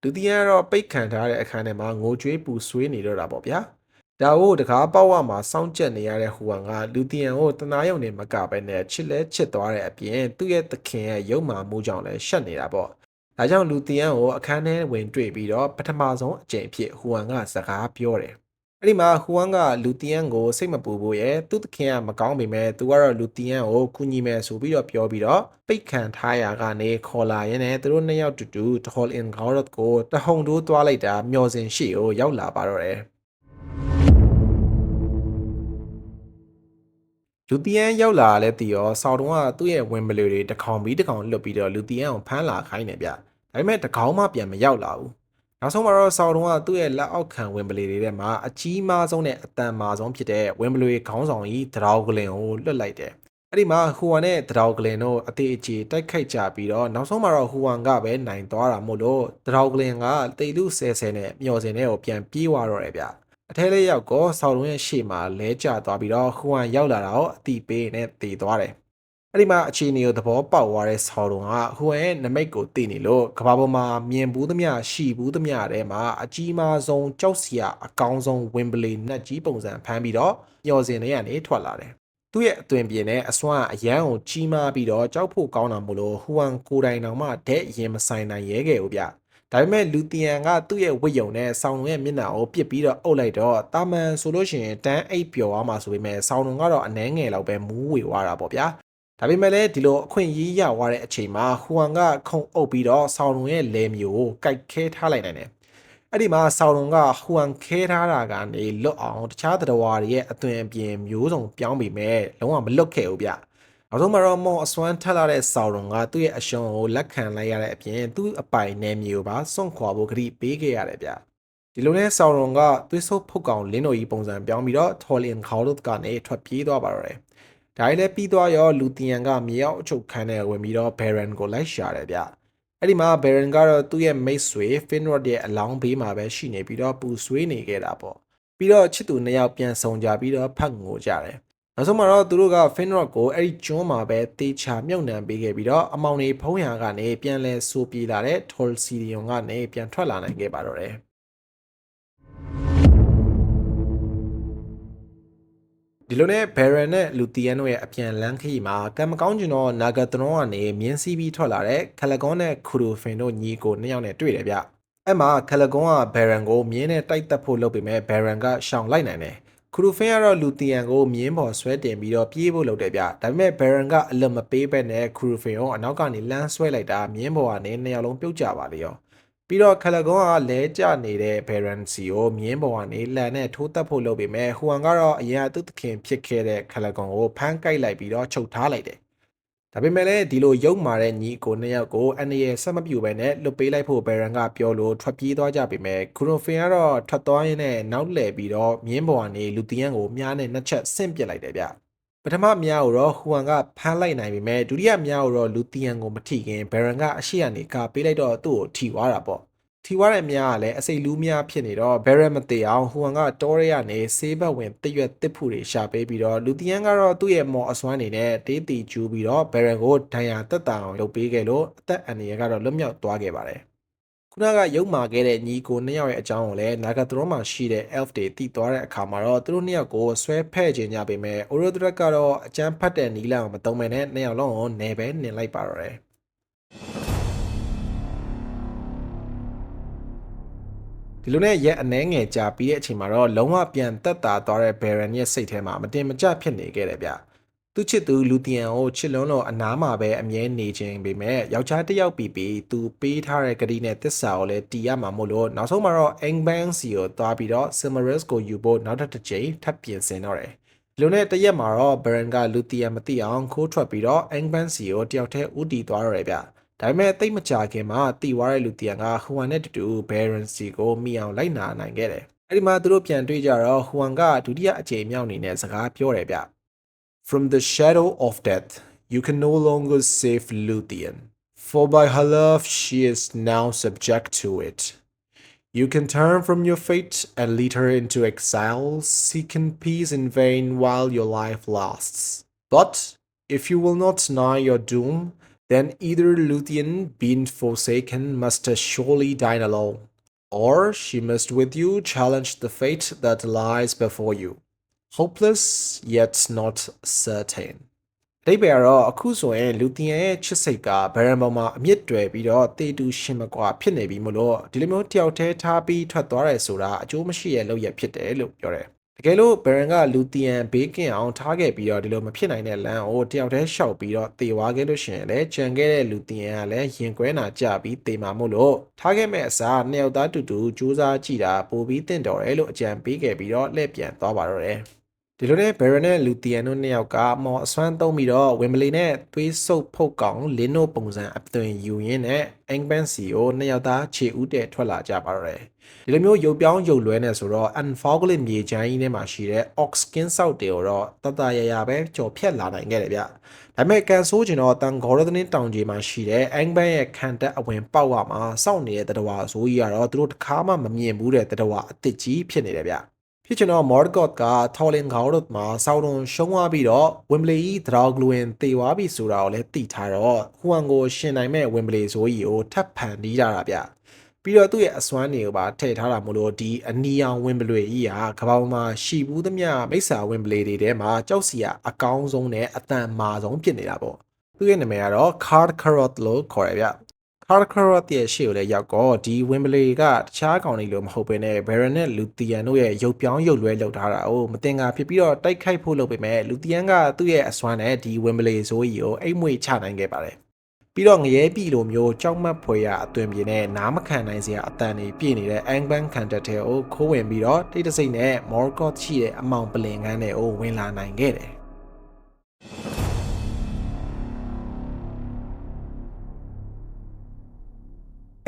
ျလူတီယန်ကတော့ပိတ်ခံထားတဲ့အခန်းထဲမှာငိုကြွေးပူဆွေးနေတော့တာပေါ့ဗျာဒါကိုတကားပေါက်ဝမှာစောင့်ကြက်နေရတဲ့ဟူဝမ်ကလူတီယန်ကိုတနာယုံနေမကပဲနဲ့ချစ်လဲချစ်သွားတဲ့အပြင်သူ့ရဲ့သခင်ရဲ့ရုံမာမှုကြောင့်လည်းရှက်နေတာပေါ့ဒါကြောင့်လူတီယန်ကိုအခန်းထဲဝင်တွေ့ပြီးတော့ပထမဆုံးအကြိမ်ဖြစ်ဟူဝမ်ကစကားပြောတယ်အဲ့ဒီမှာဟူဝမ်ကလူတီယန်ကိုစိတ်မပူဘူးရဲ့သူ့သခင်ကမကောင်းပေမဲ့သူကတော့လူတီယန်ကိုကူညီမယ်ဆိုပြီးတော့ပြောပြီးတော့ပိတ်ခံထားရကနေခေါ်လာရင်းနဲ့သူတို့နှစ်ယောက်တူတူတဟော်လင်ဂေါရတ်ကိုတဟုန်တိုးသွားလိုက်တာမျောစင်ရှိကိုရောက်လာပါတော့တယ်လူတီယန်ရောက်လာလဲတီရောဆောက်တုံးကသူ့ရဲ့ဝင်ပလူတွေတစ်ခေါင်ပြီးတစ်ခေါင်လွတ်ပြီးတော့လူတီယန်ကိုဖမ်းလာခိုင်းနေဗျဒါပေမဲ့တကောင်းမှပြန်မရောက်လာဘူးနောက်ဆုံးမှာတော့ဆောက်တုံးကသူ့ရဲ့လက်အောက်ခံဝင်ပလူတွေထဲမှာအကြီးမားဆုံးနဲ့အတန်မာဆုံးဖြစ်တဲ့ဝင်ပလူခေါင်းဆောင်ကြီးတရောက်ကလင်ကိုလွတ်လိုက်တယ်အဲ့ဒီမှာဟူဝမ်နဲ့တရောက်ကလင်တို့အသေးအကြီးတိုက်ခိုက်ကြပြီးတော့နောက်ဆုံးမှာတော့ဟူဝမ်ကပဲနိုင်သွားတာမို့လို့တရောက်ကလင်ကတိတ်လူဆဲဆဲနဲ့မျောစင်တဲ့ကိုပြန်ပြေးသွားတော့တယ်ဗျအထဲလေးရောက်ကောဆောက်လုံးရဲ့ရှေ့မှာလဲကျသွားပြီးတော့ဟူဝမ်ရောက်လာတော့အတိပေးနဲ့တည်သွားတယ်။အဲ့ဒီမှာအခြေအနေကိုသဘောပေါက်သွားတဲ့ဆောက်လုံးကဟူဝမ်ရဲ့နမိတ်ကိုတည်နေလို့ကဘာပေါ်မှာမြင်ဘူးသမျှရှိဘူးသမျှထဲမှာအကြီးမားဆုံးကြောက်စရာအကောင်းဆုံးဝင်ပလီနတ်ကြီးပုံစံဖမ်းပြီးတော့ညှော်စင်တွေကနေထွက်လာတယ်။သူ့ရဲ့အသွင်ပြင်နဲ့အစွမ်းအရန်ကိုကြီးမားပြီးတော့ကြောက်ဖို့ကောင်းတာမို့လို့ဟူဝမ်ကိုယ်တိုင်တောင်မှဒက်ရင်မဆိုင်နိုင်ရဲခဲ့ဘူးဗျ။ဒါပေမဲ့လူတီယန်ကသူ့ရဲ့ဝိယုံနဲ့ဆောင်းလုံးရဲ့မျက်နှာကိုပစ်ပြီးတော့အုပ်လိုက်တော့တာမန်ဆိုလို့ရှိရင်တန်းအိပ်ပျော်သွားမှာဆိုပေမဲ့ဆောင်းလုံးကတော့အနှဲငယ်လောက်ပဲမူးဝေသွားတာပေါ့ဗျာဒါပေမဲ့လည်းဒီလိုအခွင့်အရေးရသွားတဲ့အချိန်မှာဟူဝမ်ကခုံအုပ်ပြီးတော့ဆောင်းလုံးရဲ့လဲမျိုးကိုကြိုက်ခဲထားလိုက်နိုင်တယ်အဲ့ဒီမှာဆောင်းလုံးကဟူဝမ်ခဲထားတာကနေလွတ်အောင်တခြားသတ္တဝါတွေရဲ့အသွင်အပြင်မျိုးစုံပြောင်းပြီးမဲ့လုံးဝမလွတ်ခဲ့ဘူးဗျနောက်ဆုံးမှာတော့မော်အစွမ်းထက်လာတဲ့ဆော်ရုံကသူ့ရဲ့အရှုံးကိုလက်ခံလိုက်ရတဲ့အပြင်သူ့အပိုင်နယ်မြေကိုပါစွန့်ခွာဖို့ကတိပေးခဲ့ရတယ်ဗျဒီလိုနဲ့ဆော်ရုံကသွေးဆုပ်ဖုတ်ကောင်လင်းတို့ကြီးပုံစံပြောင်းပြီးတော့ထော်လင်ခေါ်လို့ကနေထွက်ပြေးသွားပါတော့တယ်ဒါလည်းပြီးသွားရောလူတီယန်ကမြေအောက်အချုပ်ခန်းထဲဝင်ပြီးတော့ဘယ်ရန်ကိုလိုက်ရှာတယ်ဗျအဲ့ဒီမှာဘယ်ရန်ကတော့သူ့ရဲ့မိတ်ဆွေဖင်ရော့ရဲ့အလောင်းဘေးမှာပဲရှိနေပြီးတော့ပူဆွေးနေခဲ့တာပေါ့ပြီးတော့ချစ်သူနှစ်ယောက်ပြန်ဆုံကြပြီးတော့ဖတ်ငိုကြတယ်နောက်ဆုံးမှာတော့သူတို့က Finrock ကိုအဲ့ဒီကျွန်းမှာပဲတေချာမြုပ်နှံပေးခဲ့ပြီးတော့အမောင်တွေဖုံးရာကနေပြန်လဲဆိုပြေးလာတဲ့ Tolsirion ကနေပြန်ထွက်လာနိုင်ခဲ့ပါတော့တယ်ဒီလိုနဲ့ Baron နဲ့ Luthien တို့ရဲ့အပြန်လန်းခရီးမှာကံမကောင်းကျင်တော့ Nagatron ကနေမြင်းစီးပြီးထွက်လာတဲ့ Calagon နဲ့ Khurufin တို့ညီကိုနှစ်ယောက်နဲ့တွေ့တယ်ဗျအဲ့မှာ Calagon က Baron ကိုမြင်းနဲ့တိုက်တက်ဖို့လုပ်ပေမဲ့ Baron ကရှောင်လိုက်နိုင်တယ်ခူရူဖင်ကတော့လူတီယန်ကိုမြင်းပေါ်ဆွဲတင်ပြီးတော့ပြေးဖို့လုပ်တယ်ဗျဒါပေမဲ့ဘယ်ရန်ကအလွတ်မပေးဘဲနဲ့ခူရူဖင်ကိုအနောက်ကနေလမ်းဆွဲလိုက်တာမြင်းပေါ်ကနေနှစ်ယောက်လုံးပြုတ်ကျပါလေရောပြီးတော့ခလကွန်ကလဲကျနေတဲ့ဘယ်ရန်စီကိုမြင်းပေါ်ကနေလှန်နဲ့ထိုးတက်ဖို့လုပ်ပေမဲ့ဟူဝမ်ကတော့အရင်အသူသခင်ဖြစ်ခဲ့တဲ့ခလကွန်ကိုဖမ်းကိုက်လိုက်ပြီးတော့ချုပ်ထားလိုက်တယ်ဒါပေမဲ့လည်းဒီလိုရုပ်မာတဲ့ညီကိုနှစ်ယောက်ကိုအန်ရဲ့ဆက်မပြူပဲနဲ့လွတ်ပေးလိုက်ဖို့ဘယ်ရန်ကပြောလို့ထွက်ပြေးသွားကြပေမဲ့ခူရိုဖင်ကတော့ထွက်သွားရင်းနဲ့နောက်လှည့်ပြီးတော့မြင်းပေါ်ကနေလူတီယန်ကိုမြားနဲ့နှစ်ချက်ဆင့်ပစ်လိုက်တယ်ဗျပထမမြားကိုတော့ဟူဝမ်ကဖမ်းလိုက်နိုင်ပေမဲ့ဒုတိယမြားကိုတော့လူတီယန်ကိုမထိခင်ဘယ်ရန်ကအရှိကနေကာပေးလိုက်တော့သူ့ကိုထိသွားတာပေါ့ထိသွားတဲ့မြားကလည်းအစိတ်လူးမြားဖြစ်နေတော့ဘယ်ရန်မသေးအောင်ဟူဝမ်ကတောရဲကနေဆေးဘက်ဝင်တရွက်တစ်ဖူတွေရှာပေးပြီးတော့လူတီယန်ကတော့သူ့ရဲ့မော်အစွမ်းနေနဲ့တေးတီကျူးပြီးတော့ဘယ်ရန်ကိုဒဏ်ရာတက်တာအောင်လုပ်ပေးခဲ့လို့အသက်အန္တရာယ်ကတော့လွတ်မြောက်သွားခဲ့ပါတယ်ခ ခုနကရုပ်မာခဲ့တဲ့ညီကိုနှစ်ယောက်ရဲ့အကြောင်းကိုလည်း Nagatoro မှာရှိတဲ့ elf တွေတည်သွားတဲ့အခါမှာတော့သူတို့နှစ်ယောက်ကိုဆွဲဖဲ့ခြင်းကြပေမဲ့ Orodrak ကတော့အကျန်းဖတ်တဲ့နီလန်ကိုမတုံးမဲနဲ့နှစ်ယောက်လုံးကိုနေပဲနင်လိုက်ပါတော့တယ်ဒီလိုနဲ့ရက်အနှဲငယ်ကြာပြီးတဲ့အချိန်မှာတော့လုံးဝပြန်တက်တာသွားတဲ့ Baron ရဲ့စိတ်ထဲမှာမတင်မကျဖြစ်နေခဲ့တယ်ဗျသူချစ်သူလူတီယန်ကိုချစ်လွန်းလို့အနားမှာပဲအမြဲနေခြင်းပေမဲ့ယောက်ျားတစ်ယောက်ပြီးသူပေးထားတဲ့ကတိနဲ့တစ္ဆာကိုလည်းတီးရမှာမို့လို့နောက်ဆုံးမှာတော့ Angbang စီကိုသွားပြီးတော့ Silmarils ကိုယူဖို့နောက်တစ်ကြိမ်ထပ်ပြင်ဆင်တော့တယ်ဒီလိုနဲ့တရက်မှာတော့ Baron ကလူတီယန်မသိအောင်ခိုးထွက်ပြီးတော့ Angbang စီကိုတယောက်တည်းဦးတည်သွားတော့တယ်ဗျဒါပေမဲ့တိတ်မကြခင်မှာတီသွားတဲ့လူတီယန်ကဟူဝမ်နဲ့တူတူ Baron စီကိုမိအောင်လိုက်နာနိုင်ခဲ့တယ်အဲ့ဒီမှာသူတို့ပြန်တွေ့ကြတော့ဟူဝမ်ကဒုတိယအကြိမ်မြောက်အနေနဲ့စကားပြောတယ်ဗျFrom the shadow of death, you can no longer save Luthien, for by her love she is now subject to it. You can turn from your fate and lead her into exile, seeking peace in vain while your life lasts. But if you will not deny your doom, then either Luthien, being forsaken, must surely die alone, or she must with you challenge the fate that lies before you.Hopeless yet not certain အဓိပ္ပာယ်ကတော့အခုဆိုရင်လူတီယန်ရဲ့ချစ်စိတ်ကဘရန်ပေါ်မှာအမြင့်တွယ်ပြီးတော့တေတူရှင်မကွာဖြစ်နေပြီမို့လို့ဒီလိုမျိုးတယောက်တည်းထားပြီးထွက်သွားရဲဆိုတာအကျိုးမရှိရဲ့လုပ်ရဖြစ်တယ်လို့ပြောတယ်တကယ်လို့ဘရန်ကလူတီယန်ဘေးကင်းအောင်ထားခဲ့ပြီးတော့ဒီလိုမဖြစ်နိုင်တဲ့လမ်းကိုတယောက်တည်းရှောက်ပြီးတော့တေဝါခဲ့လို့ရှိရင်လည်းကြံခဲ့တဲ့လူတီယန်ကလည်းရင်ကွဲနာကြပြီးတေမှာမို့လို့ထားခဲ့မဲ့အစားနှစ်ယောက်သားတူတူစူးစမ်းကြည့်တာပိုပြီးတင့်တော်တယ်လို့အကြံပေးခဲ့ပြီးတော့လှည့်ပြန်သွားပါတော့တယ်ဒီလိုနဲ့ Baron နဲ့ Luthien တို့နှစ်ယောက်ကမော်အစွမ်းသုံးပြီးတော့ဝင်ဘလီနဲ့သွေးဆုပ်ဖုတ်ကောင်လင်းတို့ပုံစံအသွင်ယူရင်းနဲ့ Angbang စီကိုနှစ်ယောက်သားခြေဦးတဲ့ထွက်လာကြပါတော့တယ်ဒီလိုမျိုးရုပ်ပြောင်းရုပ်လွဲနေဆိုတော့ Unforglet မြေချမ်းကြီးထဲမှာရှိတဲ့ Ox Skin ဆောက်တွေကိုတော့တတရရပဲကြော်ဖြတ်လာနိုင်ခဲ့တယ်ဗျဒါပေမဲ့ကန်ဆိုးကျင်တော့တန်ဂေါရသင်းတောင်ကြီးမှာရှိတဲ့ Angbang ရဲ့ခံတက်အဝင်ပေါက်ရမှာစောင့်နေတဲ့တတဝါဆိုကြီးကတော့သူတို့တစ်ခါမှမမြင်ဘူးတဲ့တတဝါအစ်စ်ကြီးဖြစ်နေတယ်ဗျဖြစ်ချင်တော့ Morgoth က Tholin Gauroth မှာစောက်တွန်ရှုံးသွားပြီးတော့ Wembley Draugluin တေသွားပြီဆိုတာကိုလည်းသိထားတော့ဟူဝမ်ကိုရှင်နိုင်မဲ့ Wembley ဆိုကြီးကိုထပ်ဖန်တီးကြတာဗျပြီးတော့သူ့ရဲ့အစွမ်းတွေကိုပါထည့်ထားတာမို့လို့ဒီအနီရောင် Wembley ကြီးဟာကမ္ဘာပေါ်မှာရှိဘူးသမျှမိစ္ဆာ Wembley တွေထဲမှာကြောက်စရာအကောင်းဆုံးနဲ့အတန်မာဆုံးဖြစ်နေတာပေါ့သူ့ရဲ့နာမည်ကတော့ Carcharoth လို့ခေါ်ရဗျCarcharoth ရဲ့ရှေ့ကိုလည်းရောက်တော့ဒီ Wembley ကတခြားကောင်တွေလိုမဟုတ်ဘဲနဲ့ Baron နဲ့ Luthien တို့ရဲ့ရုပ်ပြောင်းရုပ်လွဲလုပ်ထားတာကိုမတင်ကားဖြစ်ပြီးတော့တိုက်ခိုက်ဖို့လုပ်ပေမဲ့ Luthien ကသူ့ရဲ့အစွမ်းနဲ့ဒီ Wembley ဆိုကြီးကိုအိမ်မွေချနိုင်ခဲ့ပါတယ်ပြီးတော့ငရဲပြီလိုမျိုးကြောက်မက်ဖွယ်ရာအသွင်ပြင်းနဲ့နားမခံနိုင်စရာအတန်တွေပြည့်နေတဲ့ Angbang ခံတက်တဲ့ကိုခိုးဝင်ပြီးတော့တိတ်တဆိတ်နဲ့ Morgoth ရှိတဲ့အမောင်ပလင်ကန်းတွေကိုဝင်လာနိုင်ခဲ့တယ်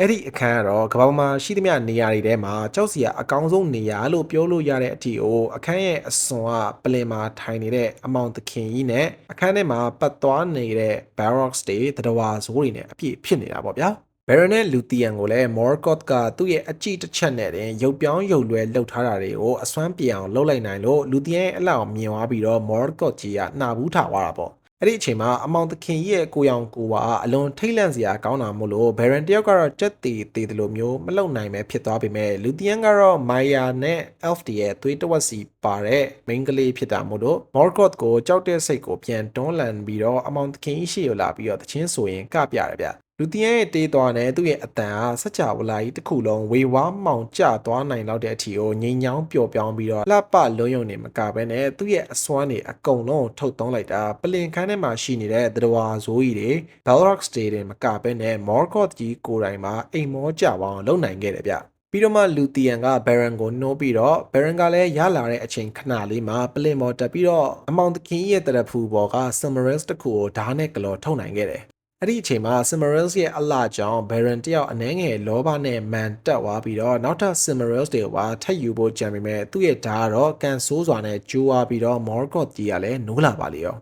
အဲ့ဒီအခန်းကတော့ကမ္ဘာပေါ်မှာရှိသမျှနေရာတွေထဲမှာကြောက်စရာအကောင်းဆုံးနေရာလို့ပြောလို့ရတဲ့အထိကိုအခန်းရဲ့အစွန်ကပလင်မှာထိုင်နေတဲ့အမောင်သခင်ကြီးနဲ့အခန်းထဲမှာပတ်သွားနေတဲ့ Barracks တွေတတဝါဆိုးတွေနဲ့အပြည့်ဖြစ်နေတာပေါ့ဗျာBaron နဲ့ Luthien ကိုလည်း Morgoth ကသူ့ရဲ့အကြည့်တစ်ချက်နဲ့တင်ရုပ်ပြောင်းရုပ်လွဲလှုပ်ထားတာတွေကိုအစွမ်းပြေအောင်လှုပ်လိုက်နိုင်လို့ Luthien ရဲ့အလောက်မြင်သွားပြီးတော့ Morgoth ကြီးကနှာဘူးထားသွားတာပေါ့အဲ့ဒီအချိန်မှာအမောင်သခင်ကြီးရဲ့ကိုရောင်ကိုဝါအလွန်ထိတ်လန့်စရာကောင်းတာမို့လို့ Baron တယောက်ကတော့ကြက်တီတီတလိုမျိုးမလုံနိုင်ပဲဖြစ်သွားပေမဲ့ Luthien ကတော့ Maya နဲ့ Elf တရဲ့သွေးတဝက်စီပါတဲ့ main ကလေးဖြစ်တာမို့လို့ Morgoth ကိုကြောက်တဲ့စိတ်ကိုပြန်တွန်းလှန်ပြီးတော့အမောင်သခင်ကြီးရှေ့ကိုလာပြီးတော့တချင်းဆိုရင်ကပြရတယ်ဗျLuthien ရဲ့တေးသွားနဲ့သူ့ရဲ့အတန်ဟာစัจ java လာကြီးတစ်ခုလုံးဝေဝါးမှောင်ကျသွားနိုင်လောက်တဲ့အထိကိုငိမ့်ညောင်းပျော်ပြောင်းပြီးတော့လှပလွန်းယုံနေမကဘဲနဲ့သူ့ရဲ့အစွမ်းတွေအကုန်လုံးထုတ်သုံးလိုက်တာပလင်ခန်းထဲမှာရှိနေတဲ့သတ္တဝါဇိုးကြီးတွေ Balrogs တွေမကဘဲနဲ့ Morgoth ကြီးကိုယ်တိုင်မှာအိမ်မောကြပါအောင်လုပ်နိုင်ခဲ့တယ်ဗျပြီးတော့မှ Luthien က Baron ကိုနှိုးပြီးတော့ Baron ကလည်းရလာတဲ့အချိန်ခဏလေးမှာပလင်မော်တက်ပြီးတော့အမောင်သခင်ရဲ့တရဖူပေါ်က Silmarils တစ်ခုကိုဓာတ်နဲ့ကလော်ထုတ်နိုင်ခဲ့တယ်အဲ့ဒီအချိန်မှာ Silmarils ရဲ့အလှကြောင့် Baron တယောက်အနှဲငယ်လောဘနဲ့မန်တက်သွားပြီးတော့နောက်ထပ် Silmarils တွေကိုပါထပ်ယူဖို့ကြံပေမဲ့သူ့ရဲ့ဓာတ်ကတော့ကန်ဆိုးစွာနဲ့ကျိုးသွားပြီးတော့ Morgoth ကြီးကလည်းနိုးလာပါလေရော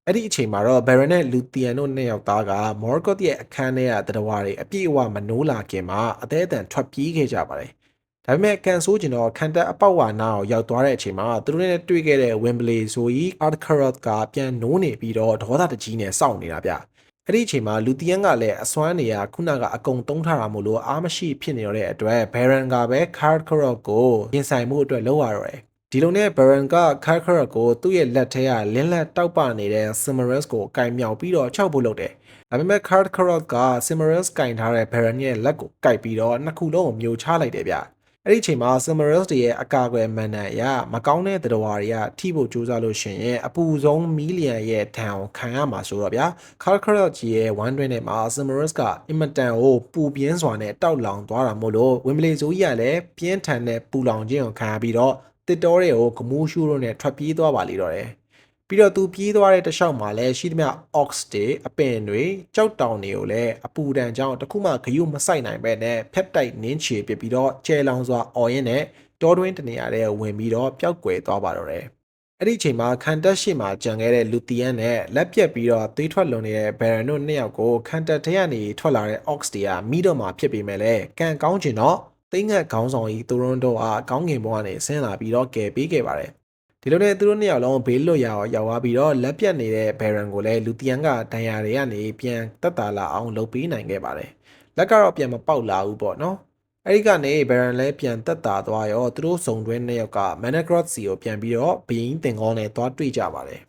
အဲ့ဒီအချိန်မှာတော့ Baron နဲ့ Luthien တို့နှစ်ယောက်သားက Morgoth ရဲ့အခန်းထဲကတတဝါတွေအပြည့်အဝမနိုးလာခင်မှာအသေးအတန်ထွက်ပြေးခဲ့ကြပါတယ်ဒါပေမဲ့ကန်ဆိုးကျင်တော့ခံတက်အပေါက်ဝါနာကိုရောက်သွားတဲ့အချိန်မှာသူတို့နဲ့တွေ့ခဲ့တဲ့ Wembley ဆိုကြီး Carcharoth ကပြန်နိုးနေပြီးတော့ဒေါသတကြီးနဲ့စောင့်နေတာဗျ အဲ့ဒီအချိန်မှာလူတီယန်ကလည်းအစွမ်းနေရခုနကအကုန်တုံးထားတာမို့လို့အားမရှိဖြစ်နေရတဲ့အတွက် Baron ကပဲ Karkaroff ကိုရင်ဆိုင်မှုအတွက်လုပ်ရတော့တယ်ဒီလိုနဲ့ Baron က Karkaroff ကိုသူ့ရဲ့လက်ထဲကလင်းလက်တောက်ပနေတဲ့ Cimaris ကိုကင်မြောက်ပြီးတော့ခြောက်ဖို့လုပ်တယ်ဒါပေမဲ့ Karkaroff က Cimaris ကင်ထားတဲ့ Baron ရဲ့လက်ကိုကိုက်ပြီးတော့နှစ်ခုလုံးကိုမျိုးချလိုက်တယ်ဗျအဲ့ဒီအချိန်မှာ Cimaris တွေရဲ့အကာအကွယ်မှန်တန်အရမကောင်းတဲ့သတ္တဝါတွေကထိဖို့ကြိုးစားလို့ရှိရင်အပူဆုံးမီလီယံရဲ့ထံကိုခံရမှာဆိုတော့ဗျာ Karkaroff ကြီးရဲ့ဝမ်းတွင်းထဲမှာ Cimaris ကအင်မတန်ကိုပူပြင်းစွာနဲ့တောက်လောင်သွားတာမို့လို့ဝင်းပလီဇိုးကြီးကလည်းပြင်းထန်တဲ့ပူလောင်ခြင်းကိုခံရပြီးတော့တစ်တော်တွေကိုဂမူးရှူးတို့နဲ့ထွက်ပြေးသွားပါလိမ့်တော့တယ်ပြီးတော့သူပြေးသွားတဲ့တခြားမှာလည်းရှိသမျှ ox တွေအပင်တွေကြောက်တောင်တွေကိုလည်းအပူဒဏ်ကြောင့်တခုမှဂယုမဆိုင်နိုင်ပဲနဲ့ဖက်တိုက်နင်းချေပစ်ပြီးတော့ကျဲလောင်စွာအော်ရင်းနဲ့တောတွင်းတနေရာတဲ့ဝင်ပြီးတော့ပျောက်ကွယ်သွားပါတော့တယ်အဲ့ဒီအချိန်မှာခံတက်ရှိမှာကြံခဲ့တဲ့လူတီယန်နဲ့လက်ပြက်ပြီးတော့သွေးထွက်လွန်နေတဲ့ Baron တို့နှစ်ယောက်ကိုခံတက်ထဲကနေထွက်လာတဲ့ ox တွေကမိတော့မှာဖြစ်ပေမဲ့လည်းကံကောင်းချင်တော့သိငတ်ခေါင်းဆောင်ကြီးသူတို့တို့ကကောင်းကင်ဘဝကနေဆင်းလာပြီးတော့ကယ်ပေးခဲ့ပါတယ်ဒီလိုနဲ့သူတို့နှစ်ယောက်လုံးဘေးလွတ်ရာရောက်သွားပြီးတော့လက်ပြတ်နေတဲ့ Baron ကိုလည်းလူတီယန်ကဒဏ်ရာတွေကနေပြန်တက်တာလာအောင်လုပ်ပေးနိုင်ခဲ့ပါတယ်လက်ကတော့ပြန်မပေါက်လာဘူးပေါ့နော်အဲ့ဒီကနေ Baron လည်းပြန်တက်တာသွားရောသူတို့စုံတွဲနှစ်ယောက်က Managroth စီကိုပြန်ပြီးတော့ဘယင်းတင်ကောင်းနဲ့သွားတွေ့ကြပါတယ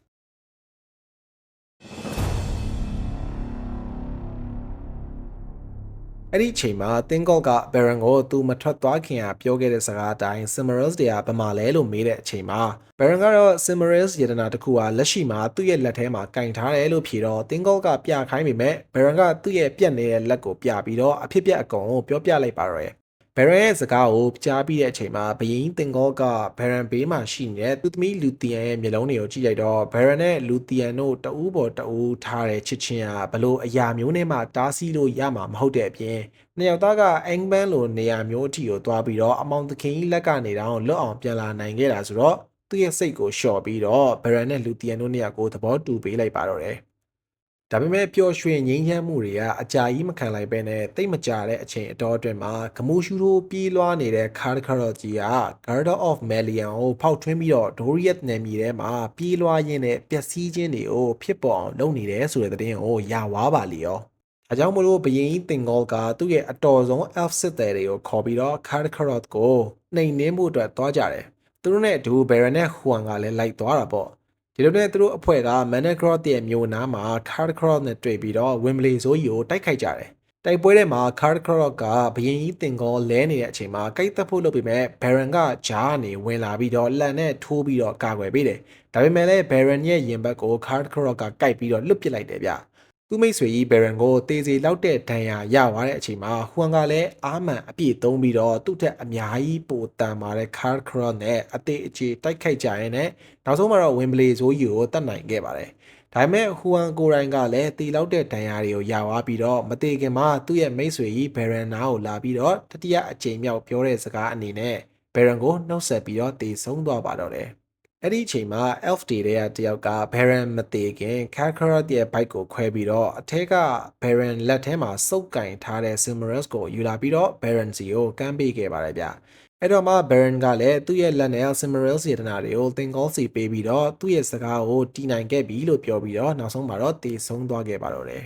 ်အဲ့ဒီအချိန်မှာတင်းကော့က Baron ကိုသူမထွက်သွားခင်ကပြောခဲ့တဲ့စကားအတိုင်း Cimaris တွေကဘယ်မှာလဲလို့မေးတဲ့အချိန်မှာ Baron ကတော့ Cimaris ယတနာတစ်ခုဟာလက်ရှိမှာသူ့ရဲ့လက်ထဲမှာကင်ထားတယ်လို့ဖြေတော့တင်းကော့ကပြခိုင်းပေမဲ့ Baron ကသူ့ရဲ့ပြက်နေတဲ့လက်ကိုပြပြီးတော့အဖြစ်ပြက်အကုန်ကိုပြောပြလိုက်ပါတော့တယ်Baron ရဲ့စကားကိုကြားပြီးတဲ့အချိန်မှာဘယင်းတင်ကောက Baron ဘေးမှာရှိနေတဲ့သူသမီးလူတီယန်ရဲ့မျက်လုံးတွေကိုကြည့်လိုက်တော့ Baron နဲ့လူတီယန်တို့တအူးပေါ်တအူးထားတဲ့ချစ်ချင်းဟာဘလို့အရာမျိုးနဲ့မှတားဆီးလို့ရမှာမဟုတ်တဲ့အပြင်နှစ်ယောက်သားကအင်္ဂဘန်လိုနေရာမျိုးအထိကိုသွားပြီးတော့အမောင်သခင်ကြီးလက်ကနေတောင်လွတ်အောင်ပြန်လာနိုင်ခဲ့တာဆိုတော့သူ့ရဲ့စိတ်ကိုလျှော့ပြီးတော့ Baron နဲ့လူတီယန်တို့နှစ်ယောက်ကိုသဘောတူပေးလိုက်ပါတော့တယ်ဒါပေမဲ့ပျော်ရွှင်ငြိမ်းချမ်းမှုတွေကအကြာကြီးမခံလိုက်ပဲနဲ့တိတ်မကြတဲ့အချိန်အတော်အတွင်းမှာဂမူရှူတို့ပြေးလွှားနေတဲ့ Karkaroff ကြီးက Garter of Melian ကိုဖောက်ထွင်းပြီးတော့ Doriath နယ်မြေထဲမှာပြေးလွှားရင်းနဲ့ပျက်စီးခြင်းတွေကိုဖြစ်ပေါ်အောင်လုပ်နေတယ်ဆိုတဲ့သတင်းကိုရဝါပါလေရောအကြောင်းမလို့ဘယင်းတင်ကောကသူ့ရဲ့အတော်ဆုံး elf စစ်သည်တွေကိုခေါ်ပြီးတော့ Karkaroff ကိုနှိမ်နင်းမှုအတွက်သွားကြတယ်သူတို့နဲ့အတူ Baron နဲ့ Huan ကလည်းလိုက်သွားတာပေါ့ဒီလိုနဲ့သူတို့အဖွဲ့က Managroth ရဲ့မြို့နားမှာ Karkaroff နဲ့တွေ့ပြီးတော့ Wembley ဇိုးကြီးကိုတိုက်ခိုက်ကြတယ်။တိုက်ပွဲထဲမှာ Karkaroff ကဘရင်ကြီးတင်ကောလဲနေတဲ့အချိန်မှာကိတ်သက်ဖို့လုပ်ပြီးမဲ့ Baron ကဂျားကနေဝင်လာပြီးတော့လှန်နဲ့ထိုးပြီးတော့ကာကွယ်ပေးတယ်။ဒါပေမဲ့လည်း Baron ရဲ့ရင်ဘတ်ကို Karkaroff ကကိုက်ပြီးတော့လွတ်ပစ်လိုက်တယ်ဗျ။သူ့မိတ်ဆွေကြီး Baron ကိုတေးစီလောက်တဲ့ဒဏ်ရာရသွားတဲ့အချိန်မှာဟွမ်ကလည်းအာမန်အပြည့်သုံးပြီးတော့သူ့ထက်အများကြီးပိုတန်မာတဲ့ Karkaroff နဲ့အသေးအကျေတိုက်ခိုက်ကြရင်းနဲ့နောက်ဆုံးမှာတော့ Wembley ဇိုးကြီးကိုတတ်နိုင်ခဲ့ပါတယ်။ဒါပေမဲ့ဟွမ်ကိုရိုင်းကလည်းတီလောက်တဲ့ဒဏ်ရာတွေကိုရသွားပြီးတော့မသေးခင်မှာသူ့ရဲ့မိတ်ဆွေကြီး Baron နားကိုလာပြီးတော့တတိယအကြိမ်မြောက်ပြောတဲ့စကားအနေနဲ့ Baron ကိုနှုတ်ဆက်ပြီးတော့တေဆုံးသွားပါတော့တယ်။အဲ့ဒီအချိန်မှာ elf တွေကတယောက်က Baron မသေးခင် Karkaroff ရဲ့ bike ကိုခွဲပြီးတော့အထက်က Baron လက်ထဲမှာစုပ်ကင်ထားတဲ့ Cimaris ကိုယူလာပြီးတော့ Baron စီကိုကမ်းပေးခဲ့ပါတယ်ဗျ။အဲ့တော့မှ Baron ကလည်းသူ့ရဲ့လက်နဲ့ Cimaris ရတနာတွေကိုသင်္ကောစီပေးပြီးတော့သူ့ရဲ့စကားကိုတီးနိုင်ခဲ့ပြီလို့ပြောပြီးတော့နောက်ဆုံးမှာတော့တည်ဆုံးသွားခဲ့ပါတော့တယ်။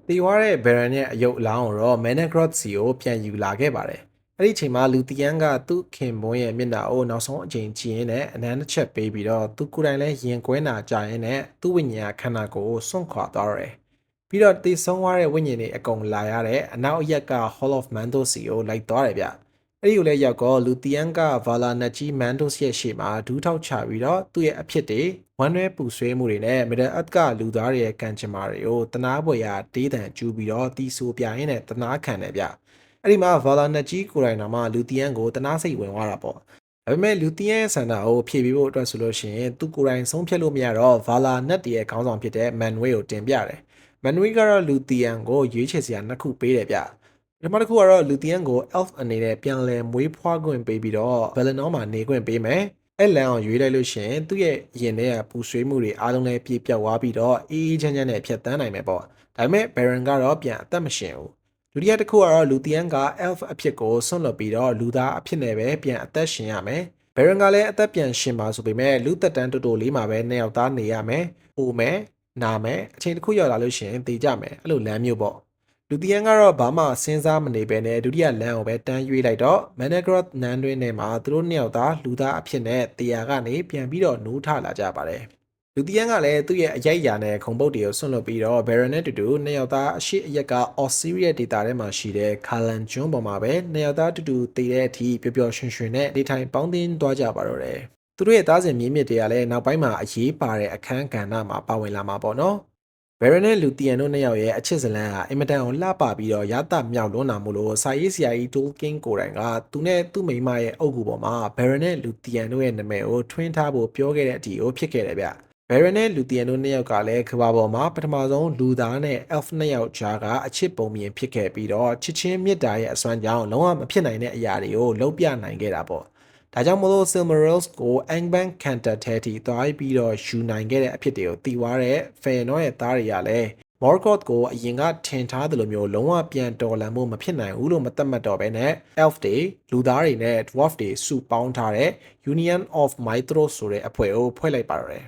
တည်သွားတဲ့ Baron ရဲ့အယုတ်အလောင်းကိုတော့ Managroth စီကိုပြန်ယူလာခဲ့ပါတယ်။အဲ့ဒီအချိန်မှာလူတီယန်ကသူ့ခင်ပွန်းရဲ့မျက်နှာကိုနောက်ဆုံးအချိန်ကြည့်ရင်းနဲ့အနမ်းတစ်ချက်ပေးပြီးတော့သူကိုယ်တိုင်လည်းရင်ကွဲနာကြရင်းနဲ့သူ့ဝိညာဉ်ခန္ဓာကိုယ်ကိုစွန့်ခွာသွားတော့တယ်။ပြီးတော့တည်ဆုံးသွားတဲ့ဝိညာဉ်တွေအကုန်လာရတဲ့အနောက်အရက်က Hall of Mandos စီကိုလိုက်သွားတယ်ဗျ။အဲ့ဒီကိုလည်းရောက်တော့လူတီယန်က Vala နတ်ကြီး Mandos ရဲ့ရှေ့မှာဒူးထောက်ချပြီးတော့သူ့ရဲ့အဖြစ်တွေဝမ်းနည်းပူဆွေးမှုတွေနဲ့ Middle Earth ကလူသားတွေရဲ့ကံကြမ္မာတွေကိုတနာပွဲရာတေးတံကျူးပြီးတော့တီးဆိုပြရင်းနဲ့တနာခံတယ်ဗျ။အဲ့ဒီမှာ Vala နတ်ကြီးကိုယ်တိုင်တော်မှလူတီယန်ကိုတနာစိတ်ဝင်သွားတာပေါ့။ဒါပေမဲ့လူတီယန်ရဲ့ဆန္ဒကိုဖြည့်ပြီးဖို့အတွက်ဆိုလို့ရှိရင်သူကိုယ်တိုင်ဆုံးဖြတ်လို့မရတော့ Vala နတ်တရဲ့ခေါင်းဆောင်ဖြစ်တဲ့ Manwë ကိုတင်ပြတယ်။ Manwë ကတော့လူတီယန်ကိုရွေးချယ်စရာနှစ်ခုပေးတယ်ဗျ။ပထမတစ်ခုကတော့လူတီယန်ကို elf အနေနဲ့ပြန်လည်မွေးဖွားခွင့်ပေးပြီးတော့ Valinor မှာနေခွင့်ပေးမယ်။အဲ့လန်အောင်ရွေးလိုက်လို့ရှိရင်သူ့ရဲ့ရင်ထဲကပူဆွေးမှုတွေအားလုံးလည်းပြေပြောက်သွားပြီးတော့အေးအေးချမ်းချမ်းနဲ့ဖြတ်တန်းနိုင်မယ်ပေါ့။ဒါပေမဲ့ Baron ကတော့ပြန်အသက်မရှင်ဘူး။ဒုတိယတစ်ခုကတော့လူတီယန်က elf အဖြစ်ကိုဆွန့်လွတ်ပြီးတော့လူသားအဖြစ်နဲ့ပဲပြန်အသက်ရှင်ရမယ်။ Baron ကလည်းအသက်ပြန်ရှင်ပါဆိုပေမဲ့လူသက်တမ်းတူတူလေးမှာပဲနှစ်ယောက်သားနေရမယ်။အိုမယ်။နာမယ်။အချိန်တစ်ခုရောက်လာလို့ရှိရင်တေကြမယ်။အဲ့လိုလမ်းမျိုးပေါ့။လူတီယန်ကတော့ဘာမှစဉ်းစားမနေပဲနဲ့ဒုတိယလမ်းကိုပဲတန်းရွေးလိုက်တော့ Managroth နန်းတွင်းထဲမှာသူတို့နှစ်ယောက်သားလူသားအဖြစ်နဲ့တရားကနေပြန်ပြီးတော့နိုးထလာကြပါတယ်။လူတီယန်ကလည်းသူ့ရဲ့အရိုက်ရာနဲ့ခုံပုတ်တွေကိုဆွန့်လွတ်ပြီးတော့ Baron နဲ့တူတူနှစ်ယောက်သားအရှိအရက်က Osirius ဒေတာထဲမှာရှိတဲ့ Kalan ကျွန်းပေါ်မှာပဲနှစ်ယောက်သားတူတူတည်တဲ့အထိပျော်ပျော်ရွှင်ရွှင်နဲ့နေထိုင်ပေါင်းသင်းသွားကြပါတော့တယ်။သူတို့ရဲ့သားစဉ်မြေးမြစ်တွေကလည်းနောက်ပိုင်းမှာအရေးပါတဲ့အခန်းကဏ္ဍမှာပါဝင်လာမှာပေါ့နော်။ Baron နဲ့ Luthien တို့နှစ်ယောက်ရဲ့အချစ်ဇလန်းဟာအင်မတန်ကိုလှပပြီးတော့ရသမြောက်လွန်းတာမို့လို့စာရေးဆရာကြီး Tolkien ကိုယ်တိုင်ကသူနဲ့သူ့မိန်းမရဲ့အုပ်ကူပေါ်မှာ Baron နဲ့ Luthien တို့ရဲ့နာမည်ကိုထွင်းထားဖို့ပြောခဲ့တဲ့အထိကိုဖြစ်ခဲ့တယ်ဗျ။ Baron နဲ့ Luthien တို့နှစ်ယောက်ကလည်းကမ္ဘာပေါ်မှာပထမဆုံးလူသားနဲ့ elf နှစ်ယောက်ကြားကအချစ်ပုံမြင်ဖြစ်ခဲ့ပြီးတော့ချစ်ချင်းမြတ်တာရဲ့အစွမ်းကြောင့်လုံးဝမဖြစ်နိုင်တဲ့အရာတွေကိုလုပ်ပြနိုင်ခဲ့တာပေါ့။ဒါကြောင့်မို့လို့ Silmarils ကို Angband Canter ထဲထိသွားပြီးတော့ယူနိုင်ခဲ့တဲ့အဖြစ်တွေကိုသိသွားတဲ့ Fëanor ရဲ့သားတွေကလည်း Morgoth ကိုအရင်ကထင်ထားသလိုမျိုးလုံးဝပြန်တော်လှန်မှုမဖြစ်နိုင်ဘူးလို့မသတ်မှတ်တော့ဘဲနဲ့ Elf တွေလူသားတွေနဲ့ Dwarf တွေစုပေါင်းထားတဲ့ Union of Maedhros ဆိုတဲ့အဖွဲ့ကိုဖွဲ့လိုက်ပါတော့တယ်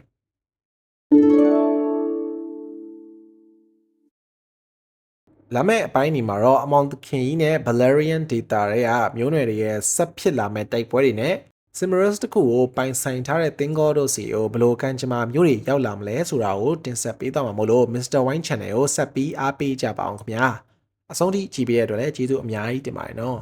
လာမယ့်အပိုင်းဒီမှာတော့အမောင်သခင်ကြီးနဲ့ Balerian Data တွေကမျိုးနွယ်တွေရဲ့ဆက်ဖြစ်လာမဲ့တိုက်ပွဲတွေနဲ့ Silmarils တခုကိုပိုင်ဆိုင်ထားတဲ့သင်္ကောတို့စီကိုဘလို့ကန်ချမာမျိုးတွေရောက်လာမလဲဆိုတာကိုတင်ဆက်ပေးသွားမှာမို့လို့ Mr. Wine Channel ကိုဆက်ပြီးအားပေးကြပါအောင်ခင်ဗျာအဆုံးထိကြည့်ပေးရတဲ့အတွက်လည်းကျေးဇူးအများကြီးတင်ပါတယ်နော်